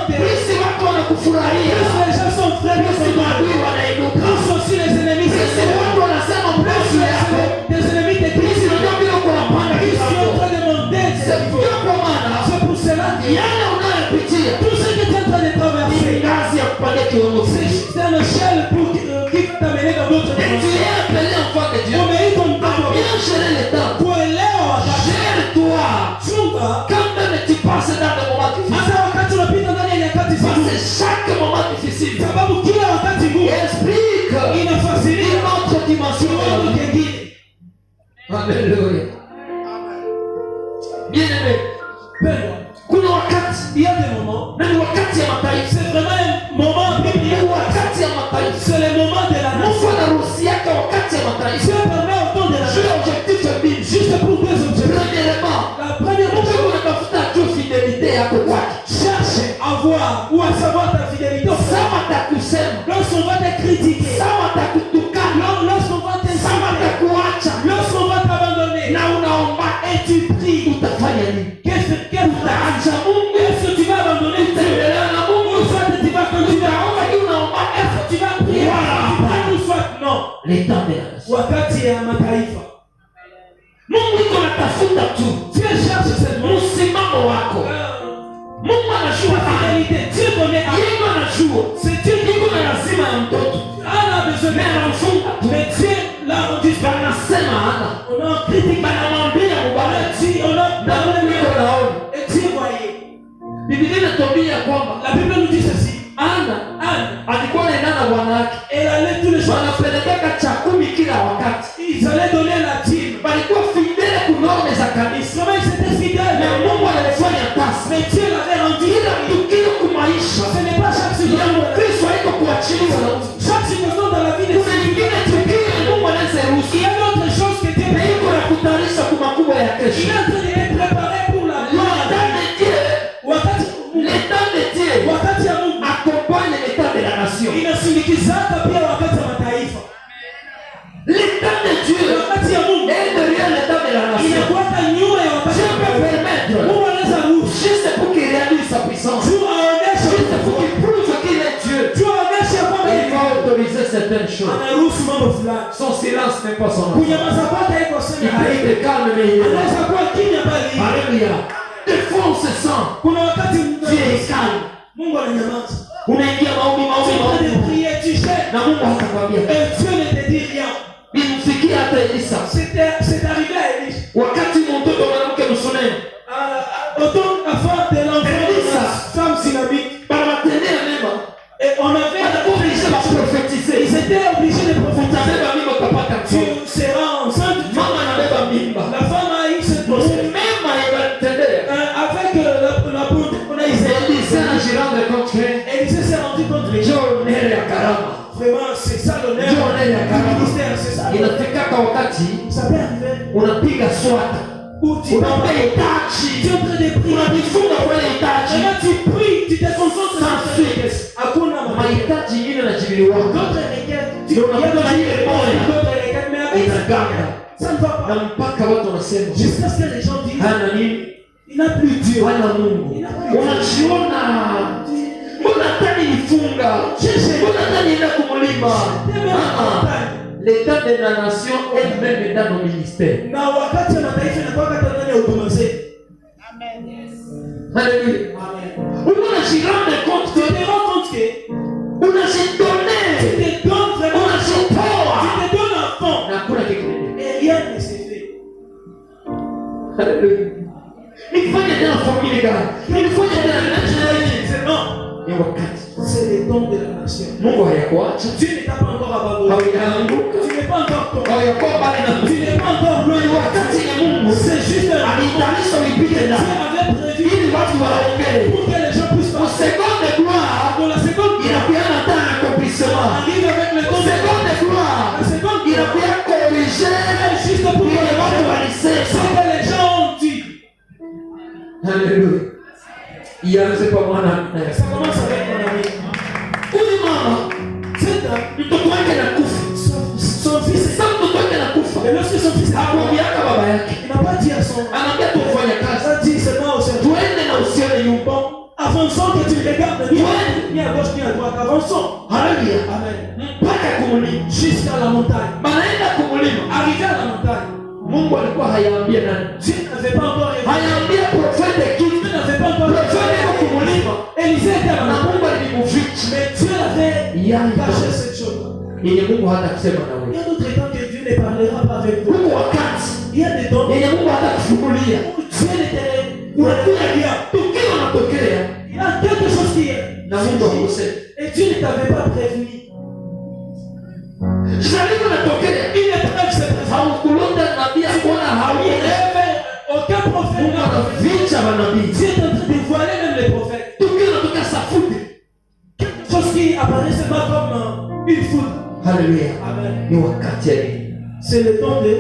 Plus tu vas te la kufurahia. Plus tu vas lui wanainuka. Plus tu vas te wanasema mbele yako. Plus tu vas bila kuwapanda kidogo. C'est pour cela yale unayopitia ni ngazi ya kupanda kiwango. C'est un échelle qui va t'amener dans d'autres dimensions. Tu es appelé enfant de Dieu. Bien gérer les temps. Gère-toi. Quand même tu passes dans des moments difficiles. Parce que chaque moment difficile explique une autre dimension. Alléluia. Bien aimé. Kuna wakati. Il y a des moments. Na ni wakati ya mataifa. C'est vraiment un moment biblique. Wakati ya mataifa. C'est le moment de la nation. Mungu anaruhusiaka wakati ya mataifa. Dieu permet au temps de la nation. Objectif biblique. Juste pour deux objectifs. Premièrement, la première chose, unatafuta tu fidélité yako kwake. Cherche à voir ou à savoir ta fidélité. Sawa takusema. Lorsqu'on va te critiquer. Sawa takutukana. Lorsqu'on va t'insulter. Sawa takuacha. Lorsqu'on va t'abandonner. Na unaomba et tu pries. Utafanya nini? Qu'est-ce que utaacha Mungu? Est-ce que tu vas abandonner? Utaendelea na Mungu? Soit tu vas continuer à unaomba. Est-ce que tu vas prier? Ou soit non. L'état de la nation. Wakati ya mataifa. Mungu iko natafuta tu. Dieu cherche cette msimamo wako. Mungu anajua fidélité. Dieu connaît. Yeye anajua. C'est Dieu iko na lazima ya mtoto. Ana besoin de anamfunga. Mais Dieu là on dit banasema ana. On a critique banamwambia mbaya. On a naona. Et Dieu voyait. Biblia inatuambia kwamba la Bible nous dit ceci. Ana alikuwa anaenda na bwana wake. Elle allait tous les jours. Wanapeleka chakula kila wakati. Ils allaient donner la dîme. Walikuwa fidèle kwa norme za kanisa. Comment ils étaient fidèles? Na Mungu alifanya kazi. Mais Dieu l'avait rendu. Kila tukio kwa maisha. Ce n'est pas chaque situation. Kristo haiko kuachiliwa. Chaque situation dans la vie de kuna nyingine tukio Mungu anaweza ruhusu. Il y a d'autres choses que Dieu na iko na kutarisha kwa makubwa ya kesho. Il est en train de les préparer pour la gloire. L'état de Dieu. Wakati ya Mungu accompagne l'état de la nation. Inasindikizaka pia wakati wa mataifa. autoriser certaines choses. Son silence n'est pas son enfant. Il peut être calme, mais il est là. Alléluia. Des fois on se sent, Dieu est calme. Unaingia maombi. Na Mungu hatakwambia. Ilimfikia hata Elisa. C'est arrivé à Élisha. Wakati mtoto mwanamke Msunemu. Autant avant de l'enfant de sa femme Sinamite. Banatendea mema. Et on avait obligé de prophétiser. Ils étaient obligés de prophétiser. Tu seras enceinte. La femme a eu cette grossesse. Avec la poudre, on a Élisée s'est rendu compte que vraiment c'est ça l'honneur du ministère, c'est ça. Ça peut arriver. Où tu vas tu es en train de prier. Maintenant tu pries, tu te concentres sur d'autres requêtes. Il y a d'autres requêtes, mais avec ça ne va pas. Jusqu'à ce que les gens disent il n'a plus Dieu. L'état de la nation elle-même est dans nos ministères. Alléluia. On a se rendre compte que on a se donné. Tu te donnes vraiment. On a se power. Tu te donnes à fond. Et rien ne s'est fait. Alléluia. Il faut y aller en famille, les gars. Il faut y aller dans la nation. C'est le don de la nation. Dieu ne t'a pas encore abandonné. Tu n'es pas encore tombé. Tu n'es pas encore loin. C'est juste un Dieu avait prévu pour que les gens puissent passer. Dans la seconde gloire, arrive avec le don de la seconde gloire, juste pour que les gens ont dit. Alléluia. C'est pas moi là. Ça commence avec mon ami. Son fils, et lorsque son fils il n'a pas dit à son il a dit seulement au Seigneur, bon, avançons que tu regardes ni à gauche ni à droite, avançons. Alléluia. Amen. Jusqu'à la montagne. Arrivé à la montagne, Dieu n'avait pas encore révélé. Dieu n'avait pas encore révélé. Élisée était à la montagne. Mais Dieu avait caché cette chose. Il y a d'autres temps que Dieu ne parlera pas avec vous. Il y a des temps où Dieu n'était il y a quelque chose qui est. Et Dieu ne t'avait pas prévenu. Il est prêt, c'est prévu. Aucun prophète n'a Dieu est en train de voiler même les prophètes. Quelque chose qui apparaît seulement comme une foudre. Alléluia. Amen. C'est le temps de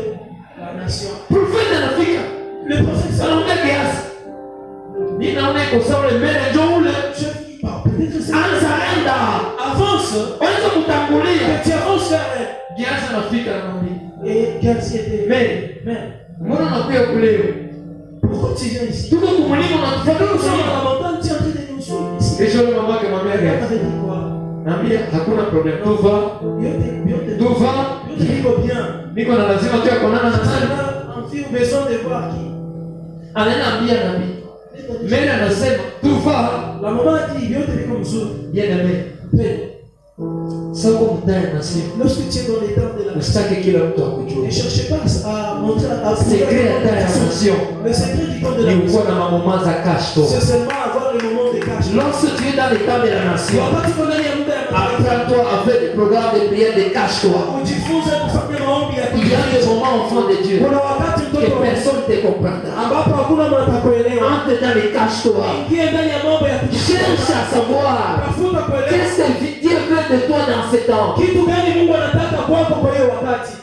la nation. Le prophète avance. Que tu avances et Gazi était. Mais pourquoi tu viens ici? Nous sommes à la montagne, tu es en train de nous suivre ici. Et je me demande que ma mère avait dit quoi? Hakuna problem. Tout va bien. Niko na lazima tu akonana na nani? On besoin de voir qui. Anaambia nabii. Mimi anasema tout va. La maman a dit yote liko mzuri. Bien-aimé. Soko mtaya nasi. Lorsque tu es dans les temps de la usitake kila mtu akujue. Ne cherchez pas à montrer à secret ya nation. Le secret du temps de la nation. Ni kuwa na mamoma za cash to. C'est seulement avoir le moment de cash. Lorsque tu es dans les temps de la nation. Wakati kuna ndani ya muda ya apprends-toi avec le programme de prière de cash to. Ujifunze kufanya maombi ya il y a des moments enfant de Dieu. Kuna wakati mtoto que personne ne te comprendra. Ambapo hakuna mtu atakuelewa. Entre dans les cash to. Ingia ndani ya mambo ya cherche à savoir. Tafuta kuelewa. Qu'est-ce que Dieu veut de toi dans ce temps? Kitu gani Mungu anataka kwako kwa hiyo wakati?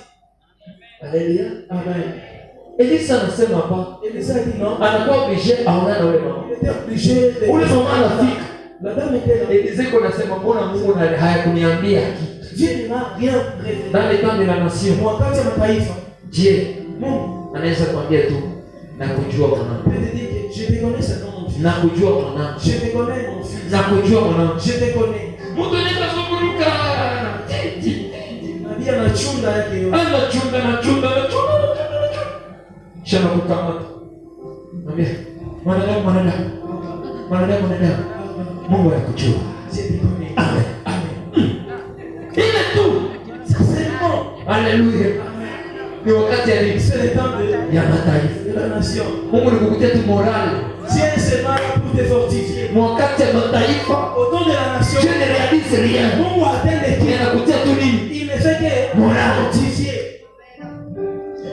Alléluia. Amen. Elisa anasema hapa. Elisa dit non. Anakuwa obligé aone na wewe mama. Il était obligé de. Ule mama anafika. La dame était là. Elisa anasema mbona Mungu hayakuniambia kitu? Dieu n'a rien révélé. Dans les temps de la nation. Wakati wa mataifa. Dieu. Mungu anaweza kuambia tu na kujua mwanangu. Je te connais seulement mon fils. Na kujua mwanangu. Je te connais mon fils. Na kujua mwanangu. Je te connais. Mtu anaweza kuruka. Shana kukamata. Mwambie, mwanadamu. Mungu anakujua. Amen. Ile tu. Haleluya. Ni wakati ya mataifa. Mungu alikukutia tu morale. Wakati ya mataifa, Dieu ne réalise rien. Il anakutia tu nini? Morale.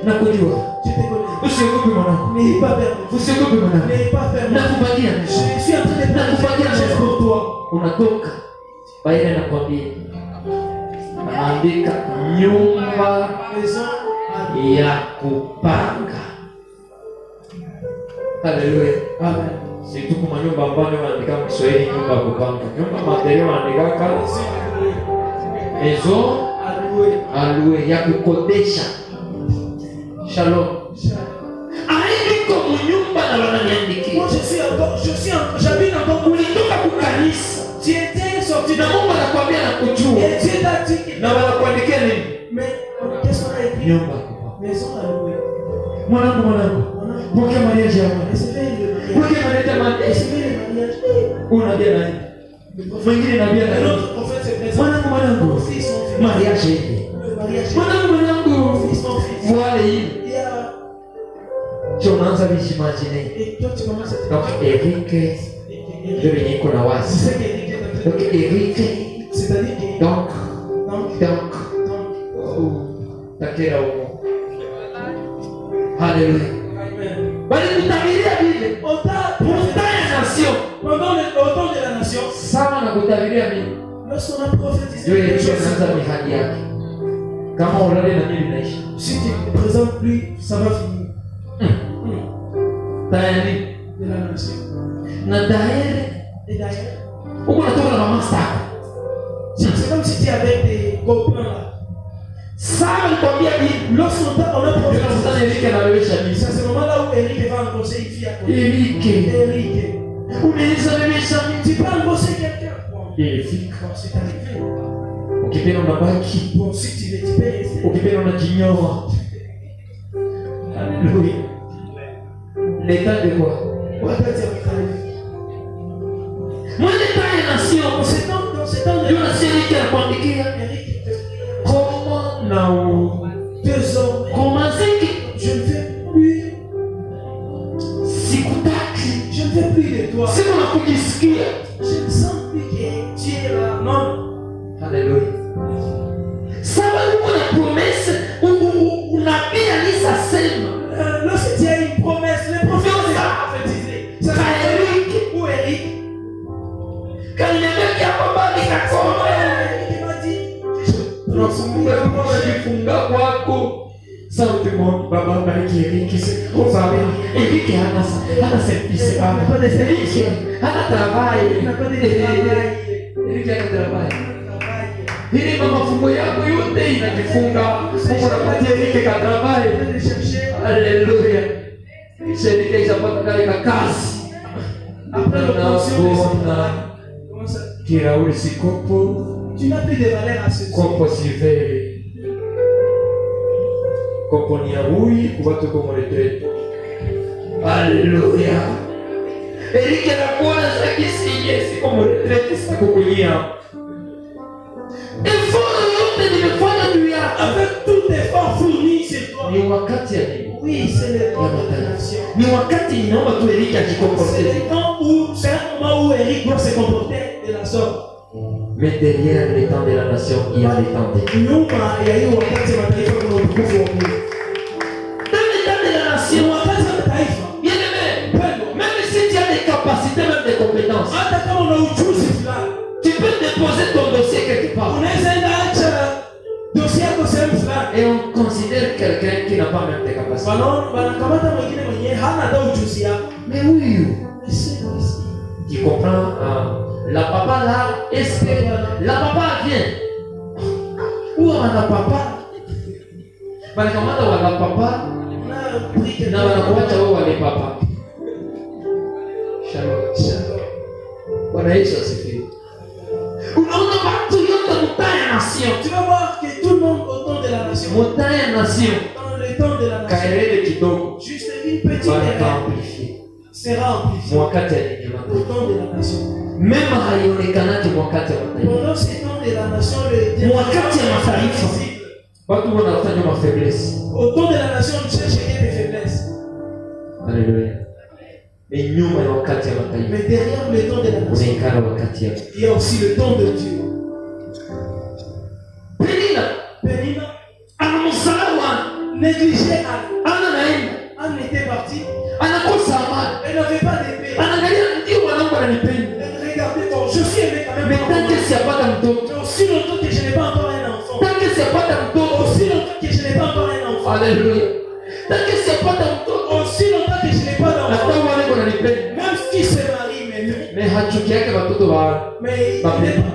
Nakujua. Usiogope mwanangu. Usiogope mwanangu. Nakupangia. Nakupangia pour toi. Unatoka. Baada nakwambia. Anaandika nyumba ya kupanga. Haleluya. Amen. Si tu kuma nyumba ambayo wanaandika Kiswahili nyumba ya kupanga. Nyumba material wanaandika maison alloué ya kukodesha. Shalom. Aiko munyumba na wananiandikia. J'habite encore ulitoka kukanisa. Tu étais sorti na Mungu anakuambia na kujua. Na wanakuandikia nini? Qu'est-ce qu'on a écrit? Nyumba. Maison allouée. Mwanangu. Pokea mariage yako. Pokea mariage. Unaambia nani? Mwingine anaambia nani? Mwanangu. Mariage hii. Mwanangu. Voilà hii. Tu unaanza vijimagine. Donc Eric ndio niko na wazi. Donc Eric donc takira huko. Haleluya. Bali kutabiria vile. Utaya nation. Pendant le temps de la nation. Sawa na kutabiria vile. Lorsqu'on a prophétisé. Dieu anaanza mihadi yake. Kama ulale na mimi naishi. Si tu ne présentes plus, ça va finir. Tayari de la nation. Na d'ailleurs, uko natoka na mama sako. C'est comme si tu avais des copains là. Ça nikwambia hivi, lorsqu'on a prophétisé Eric anaweza mimi. C'est ce moment là où Eric va rencontrer une fille à côté. Eric. Unaweza bebesha mimi. Tu peux rencontrer quelqu'un. Eric, c'est arrivé. Ukipenda unabaki. Bon, si tu veux, tu peux rester. Ukipenda unajinyoa. Alléluia. L'état de quoi? Moi, l'état de nation, dans ce temps de la série qui a compliqué. Comment non? 2 ans. Comment c'est que je ne fais plus? Sikutaki. Je ne fais plus de toi. C'est mon akujisikia. Je ne sens plus que tu es là. Non. Alléluia. Ça va nous la promesse où la vie alisa sema. Lorsque tu as une promesse, les prophètes ont prophétisé. Ça va Eric ou Eric. Quand il est bien papa ni kakoma. Il m'a dit, tunafunga kujifunga kwako. Sauti moja baba bariki Eric. Kwa sababu Eric hana service hana pas de service. Hana travail. Eric hana travail. Hili mama fungo yako yote inajifunga. Mungu anapatia Eric ka travail. Alléluia. C'est que j'apporte katika kazi. Après le kirauli sikopo. Tu n'as plus de valeur à ce kopo sivele. Kopo ni abui kubatu kwa retraite. Alléluia. Eric anakuwa na kisi yesi kwa retraite sikukulia. Effort yote nimefanya juu ya avec tout effort fourni c'est toi. Ni wakati ya nini? Oui, c'est le temps de la nation. Ni wakati inaomba tu Eric ajikomporte. C'est le temps où c'est un moment où Eric doit se comporter de la sorte. Mais derrière les temps de la nation, il y a les temps de Dieu. Nyuma ya hiyo wakati wa taifa kuna utukufu wa Mungu. Dans les temps de la nation, wakati wa taifa. Bien aimé, même si tu as des capacités, même des compétences. Hata kama una ujuzi fulani. Tu peux déposer ton dossier quelque part. Unaweza enda acha dossier yako sehemu fulani. Et on considère quelqu'un qui n'a pas même des capacités. Wanakamata mwingine mwenye hana hata ujuzi yako. Mais oui. Tu comprends? La papa là, est-ce que la papa vient? Où est la papa? Wanakamata wala papa na wanakuacha wao wale papa. Shalom. Bwana Yesu asifiwe. Unaona watu yote mtaya nation. Tu vas voir que tout le monde autour de la nation. Motaya nation. Dans le temps de la nation. Kaelele kidogo. Juste une petite erreur sera amplifiée. Wakati ya neema. Au temps de la nation. Mema haionekanake wakati wa mataifa. Pendant ces temps de la nation, le wakati ya mataifa watu wanafanya mafaiblesse. Au temps de la nation, on cherche des faiblesses. Alléluia. Mais nyuma ya wakati ya mataifa. Mais derrière le temps de la nation, unaikana wakati ya. il y a aussi le temps de Dieu. Pénina, anamusalawa négligé ana naenda. Anne était partie. Anakosa amani. Elle n'avait pas d'épée. Anaangalia ndio mwanangu ananipenda. Elle regardait, bon, je suis aimé quand même. Mais tant que siyapata mtoto. Mais aussi longtemps que je n'ai pas encore un enfant. Tant que siyapata mtoto. Aussi longtemps que je n'ai pas encore un enfant. Alléluia. Tant que siyapata mtoto. Aussi longtemps que je n'ai pas d'enfant. Hata wale wananipenda. Même si se marie maintenant. Mais hachuki yake watoto wa. Mais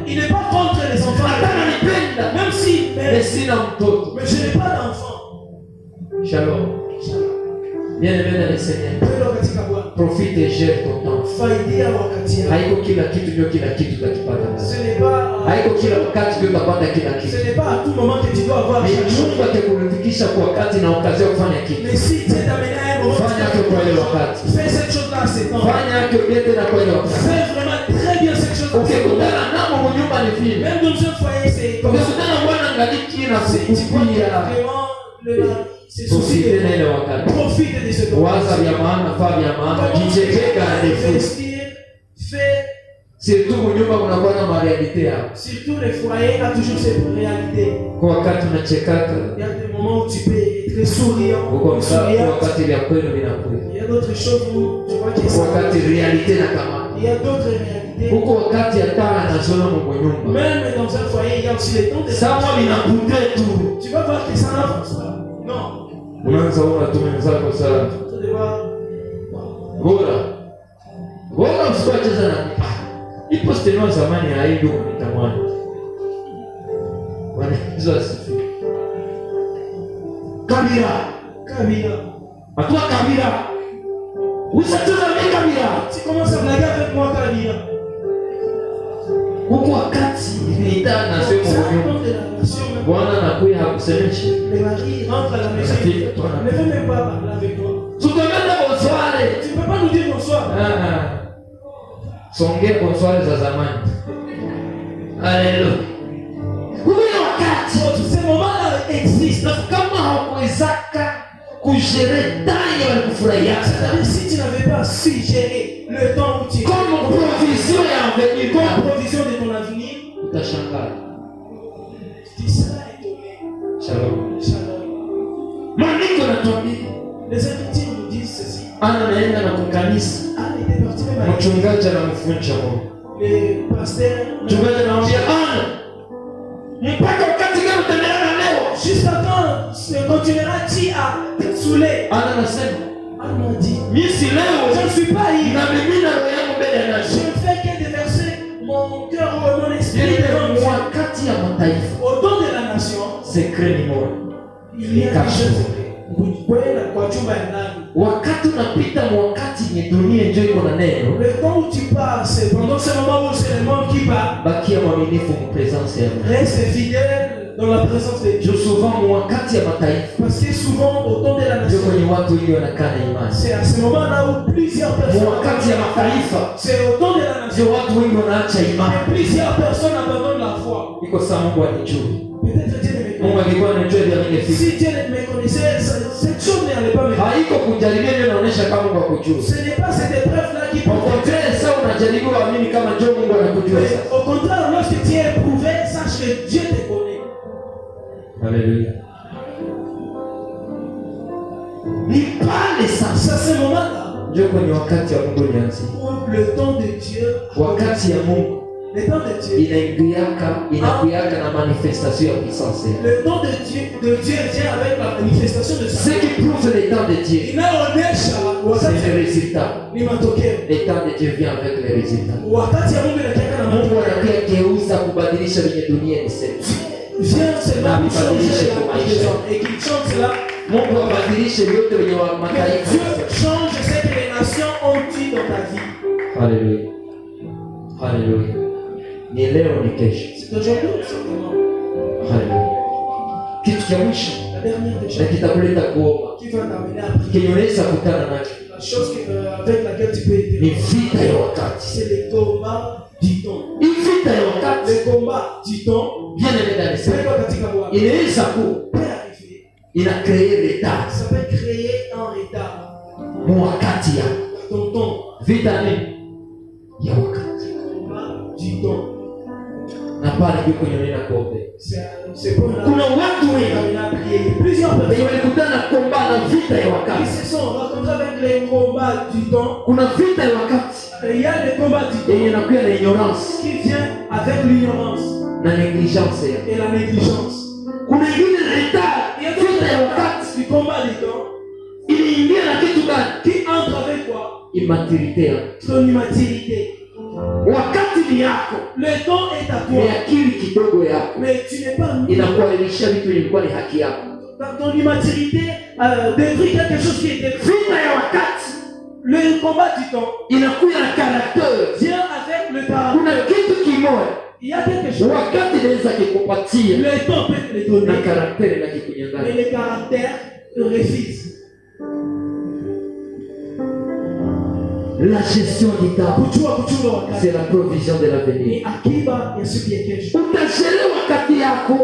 il n'est pas contre les enfants. Hata ananipenda. Même si Mais sina mtoto. Mais je n'ai pas d'enfant. Shalom. Bien-aimé dans le Seigneur. Profite et gère ton temps. Haiko kila kitu ndio kila kitu utakipata. Haiko kila wakati ndio utapata kila kitu. Ce n'est pas à tout moment que tu dois avoir chaque chose. Mungu atakufikisha kwa wakati na wakati wa kufanya kitu. Mais si Dieu t'amène à un moment, fanya kwa ile wakati. Fais cette chose là à ce temps. Fanya yote na kwa ile wakati. Fais vraiment très bien cette chose. Ukikutana namo kwa nyumba ni vile. Même dans un foyer c'est comme ça. Ukikutana bwana ngaliki na kupia. Vraiment le c'est souci ile wakati. Profite de ce temps. Waza vya maana, faa vya maana, jichekeka investir, fais. Surtout kwa nyumba kunakuwa na réalité hapo. Surtout le foyer a toujours ses réalités. Kwa wakati unachekaka. Il y a des moments où tu peux être souriant. Kwa wakati vya kweli vinakuwa. Il y a d'autres choses où tu vois que kwa wakati réalité na kama. Il y a d'autres réalités. Huko wakati hata anasoma kwa nyumba. Même dans un foyer, il y a aussi les temps de ça moi vinakuta tu. Tu vas voir que ça n'avance pas. Non. Unaanza unatumia zako sana. Bora usiwacheza na ipo stenwa zamani haido nitamwani. Bwana Yesu asifiwe. Kabila. Atua Kabila. Usacheza na Kabila. Tu commences à blaguer avec moi Kabila. Huko wakati nilitaka na sema Bwana anakuja hakusemeshi. Le mari rentre à la maison. Ne fais même pas parler avec toi. Tu peux même bonsoir. Tu ne peux pas nous dire bonsoir. Songe bonsoir za zamani. Alléluia. Huyo wakati ces moments-là existent. Kama haukuwezaka kujere ndani ya kufurahia. Si tu n'avais pas su gérer le temps où tu es comme provision ya avenir, comme provision de ton avenir, utashangaa. Tu seras étonné. Shalom. Shalom. Maandiko yanatuambia les Écritures nous disent ceci. Anaenda na kukanisa. était parti même avec mchungaji anamfunja Mungu. le pasteur. Mchungaji anamwambia mpaka wakati gani utaendelea na leo? Jusqu'à quand continueras-tu à saouler? Ana anasema Anne dit, mimi si leo je ne suis pas ivre. na mimi na roho yangu mbele ya nani. Je ne fais que déverser mon cœur ou mon esprit devant Dieu. Wakati ya mataifa. Au don de la nation, secret ni moja. Il y a quelque chose. Kwa chumba ya ndani. Wakati unapita wakati ni dunia ndio iko na neno. Le temps où tu passes, pendant ce moment où c'est le monde qui part, bakia mwaminifu kwa présence ya Mungu. Reste fidèle dans la présence de Dieu. Souvent wakati ya mataifa. Parce que souvent au temps de la nation, kwenye watu wengi wanakaa na imani. C'est à ce moment-là où plusieurs personnes. Wakati ya mataifa. C'est au temps de la nation. Watu wengi wanaacha imani. Plusieurs personnes abandonnent la foi. Iko saa Mungu anijua. Peut-être Dieu ne me Mungu angekuwa anajua ndio angefika. Si Dieu ne me connaissait, cette chose n'allait pas me. Haiko kujaribia ndio inaonyesha kama Mungu akujua. Ce n'est pas cette épreuve-là qui peut. Au contraire, ça unajaribu kuamini kama ndio Mungu anakujua sasa. Au contraire, lorsque tu es éprouvé, sache que Dieu te connaît. Alléluia. Ni pale sasa ce moment-là. Ndio kwenye wakati ya Mungu nianze. Le temps de Dieu. Wakati ya Mungu. Le temps de Dieu. Inakuyaka na manifestation ya puissance. Le temps de Dieu vient avec la manifestation de sa. Ce qui prouve le temps de Dieu. Inaonyesha wakati c'est le résultat. Ni matokeo. Le temps de Dieu vient avec les résultats. Wakati ya Mungu inakuja na Mungu anakuja kugeuza kubadilisha venye dunia inasema. Vient seulement pour changer les hommes et qu'il change cela. Mungu abadilishe vyote venye mataifa. Dieu change ce que les nations ont dit dans ta vie. Alléluia. Alléluia. Ni leo ni kesho. C'est aujourd'hui simplement. Alléluia. kitu cha mwisho la dernière des na choses kitakuleta kuomba, qui va t'amener à prier, kinaweza kutana nacho la chose avec laquelle tu peux ni aider, vita ya wakati. c'est le combat du temps. Hii vita ya wakati, Le combat du temps, bien aimé dans le Seigneur, c'est quoi katika Bwana? inaweza ku Peut arriver, ina créer retard ça peut créer un retard mwakati ya dans ton temps. vita ni ya wakati, Le combat du temps, na pale ndio kwenye nina kuombe. c'est pour la Kuna watu wengi à prier. Plusieurs wenye personnes walikutana komba na vita ya qui wakati. se sont rencontrés avec les combats du temps. Kuna vita ya wakati Et il y a les combats du yenye temps inakuwa na ignorance qui vient avec l'ignorance na negligence ya. et la négligence. Kuna ingine retard Il y a vita ya d'autres wakati du combat du temps iliingia na kitu gani? qui entrent avec quoi? Immaturité ya Ton immaturité. wakati ni yako, Le temps est à ni toi, akili kidogo yako mais tu n'es pas mis. inakuharibishia vitu vilikuwa ni haki yako. Ton immaturité détruit quelque chose qui était. Vita ya wakati Le combat du temps inakuwa na karakter. vient avec le caractère. Kuna kitu kimoja Il y a quelque chose. wakati inaweza kikupatia Le temps peut te le na donner, karakter na mais kikunyang'anya. le caractère refuse. La gestion du temps, Kuchua wakati. c'est la provision de l'avenir. Ni akiba ya siku ya kesho. Utachelewa wakati yako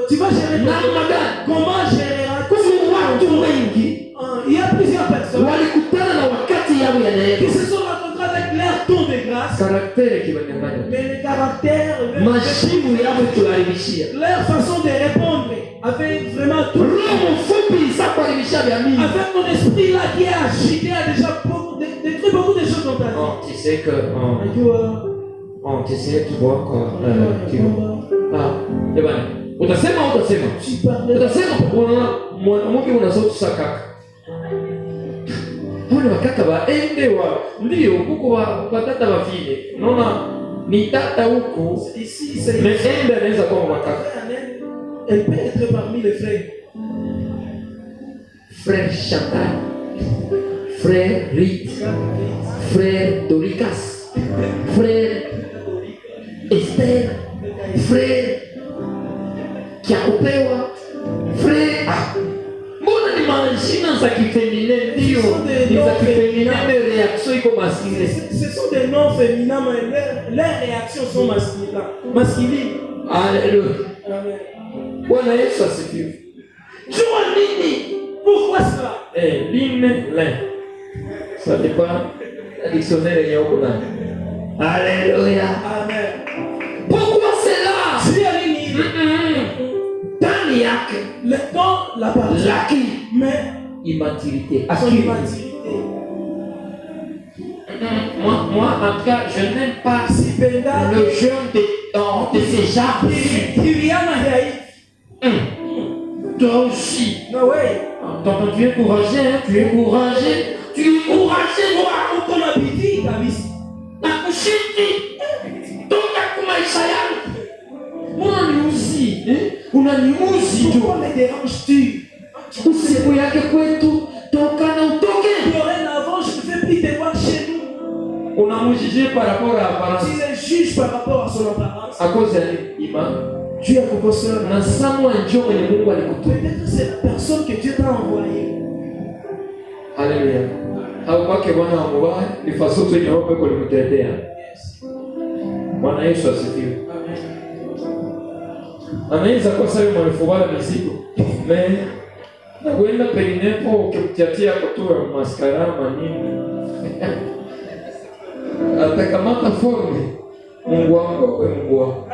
Tu vas gérer ton namna temps. gani? Comment gérer Kuna watu wengi Il y a plusieurs personnes walikutana na wakati yao ya qui neema, se sont rencontrés avec leur ton de grâce, karakter kiwanyang'anya, mais le caractère, majibu yao tularibishia. leur façon de répondre avec vraiment tout. Roho mfupi isakuharibishia vya mingi. Avec ton esprit là qui est agité, a déjà détruit beaucoup de choses dans ta vie. Tu sais que tu sais tu vois quoi jamani, utasema mwanamke una sauti sa kaka. Wale wakaka waende wa ndio huko watata wa vile. Unaona ni tata huko. Ici, c'est Mais ende anaweza kuwa wakaka. elle peut être parmi les frères. Frère Chantal, frère Rit, frère Doricas, frère Esther, frère Kiakupewa, frère. Mbona ni majina za kifeminine ndio? Ni za kifeminine, mais réaction iko masculine. Ce sont des noms féminins, mais leurs réactions sont masculines. Alléluia. Amen. Bwana Yesu asifiwe. Jua nini? Pourquoi cela? L'in. Ça dépend la dictionnaire yenye uko nayo. Alléluia. Amen. Pourquoi cela? Si elle est née, Ndani yake le temps la partie, lakini mais immaturité. son Akili. immaturité. Moi, en tout cas, je n'aime pas Si Penda le jeune de ces gens. Kiriana Hei, Toi aussi. no way. Tonton, tu es courageux, hein? Tu es courageux. Tu es courageux, moi. Uko na bidii kabisa. Nakushindi. Toka kwa maisha yangu. Unaniuzi, unaniuzi tu. Pourquoi me déranges-tu? Usiku yake kwetu, toka na utoke. Dorénavant, je ne veux plus te voir chez nous. Unamujije par rapport à apparence. Tu le juges par rapport à son apparence. À cause ya imani. Tu es professeur. Na samwa njoo kwenye Mungu alikutuma. Peut-être c'est la personne que Dieu t'a envoyée. Haleluya. Au kwake Bwana wa mubaya ni faso tu nyeupe kwa kumtetea. Bwana Yesu asifiwe. Anaweza kwa sababu mwanafubara mizigo. Mais na kwenda penginepo ukimtiatia kutoa maskara manini. Atakamata forme. Mungu wangu kwa Mungu wangu.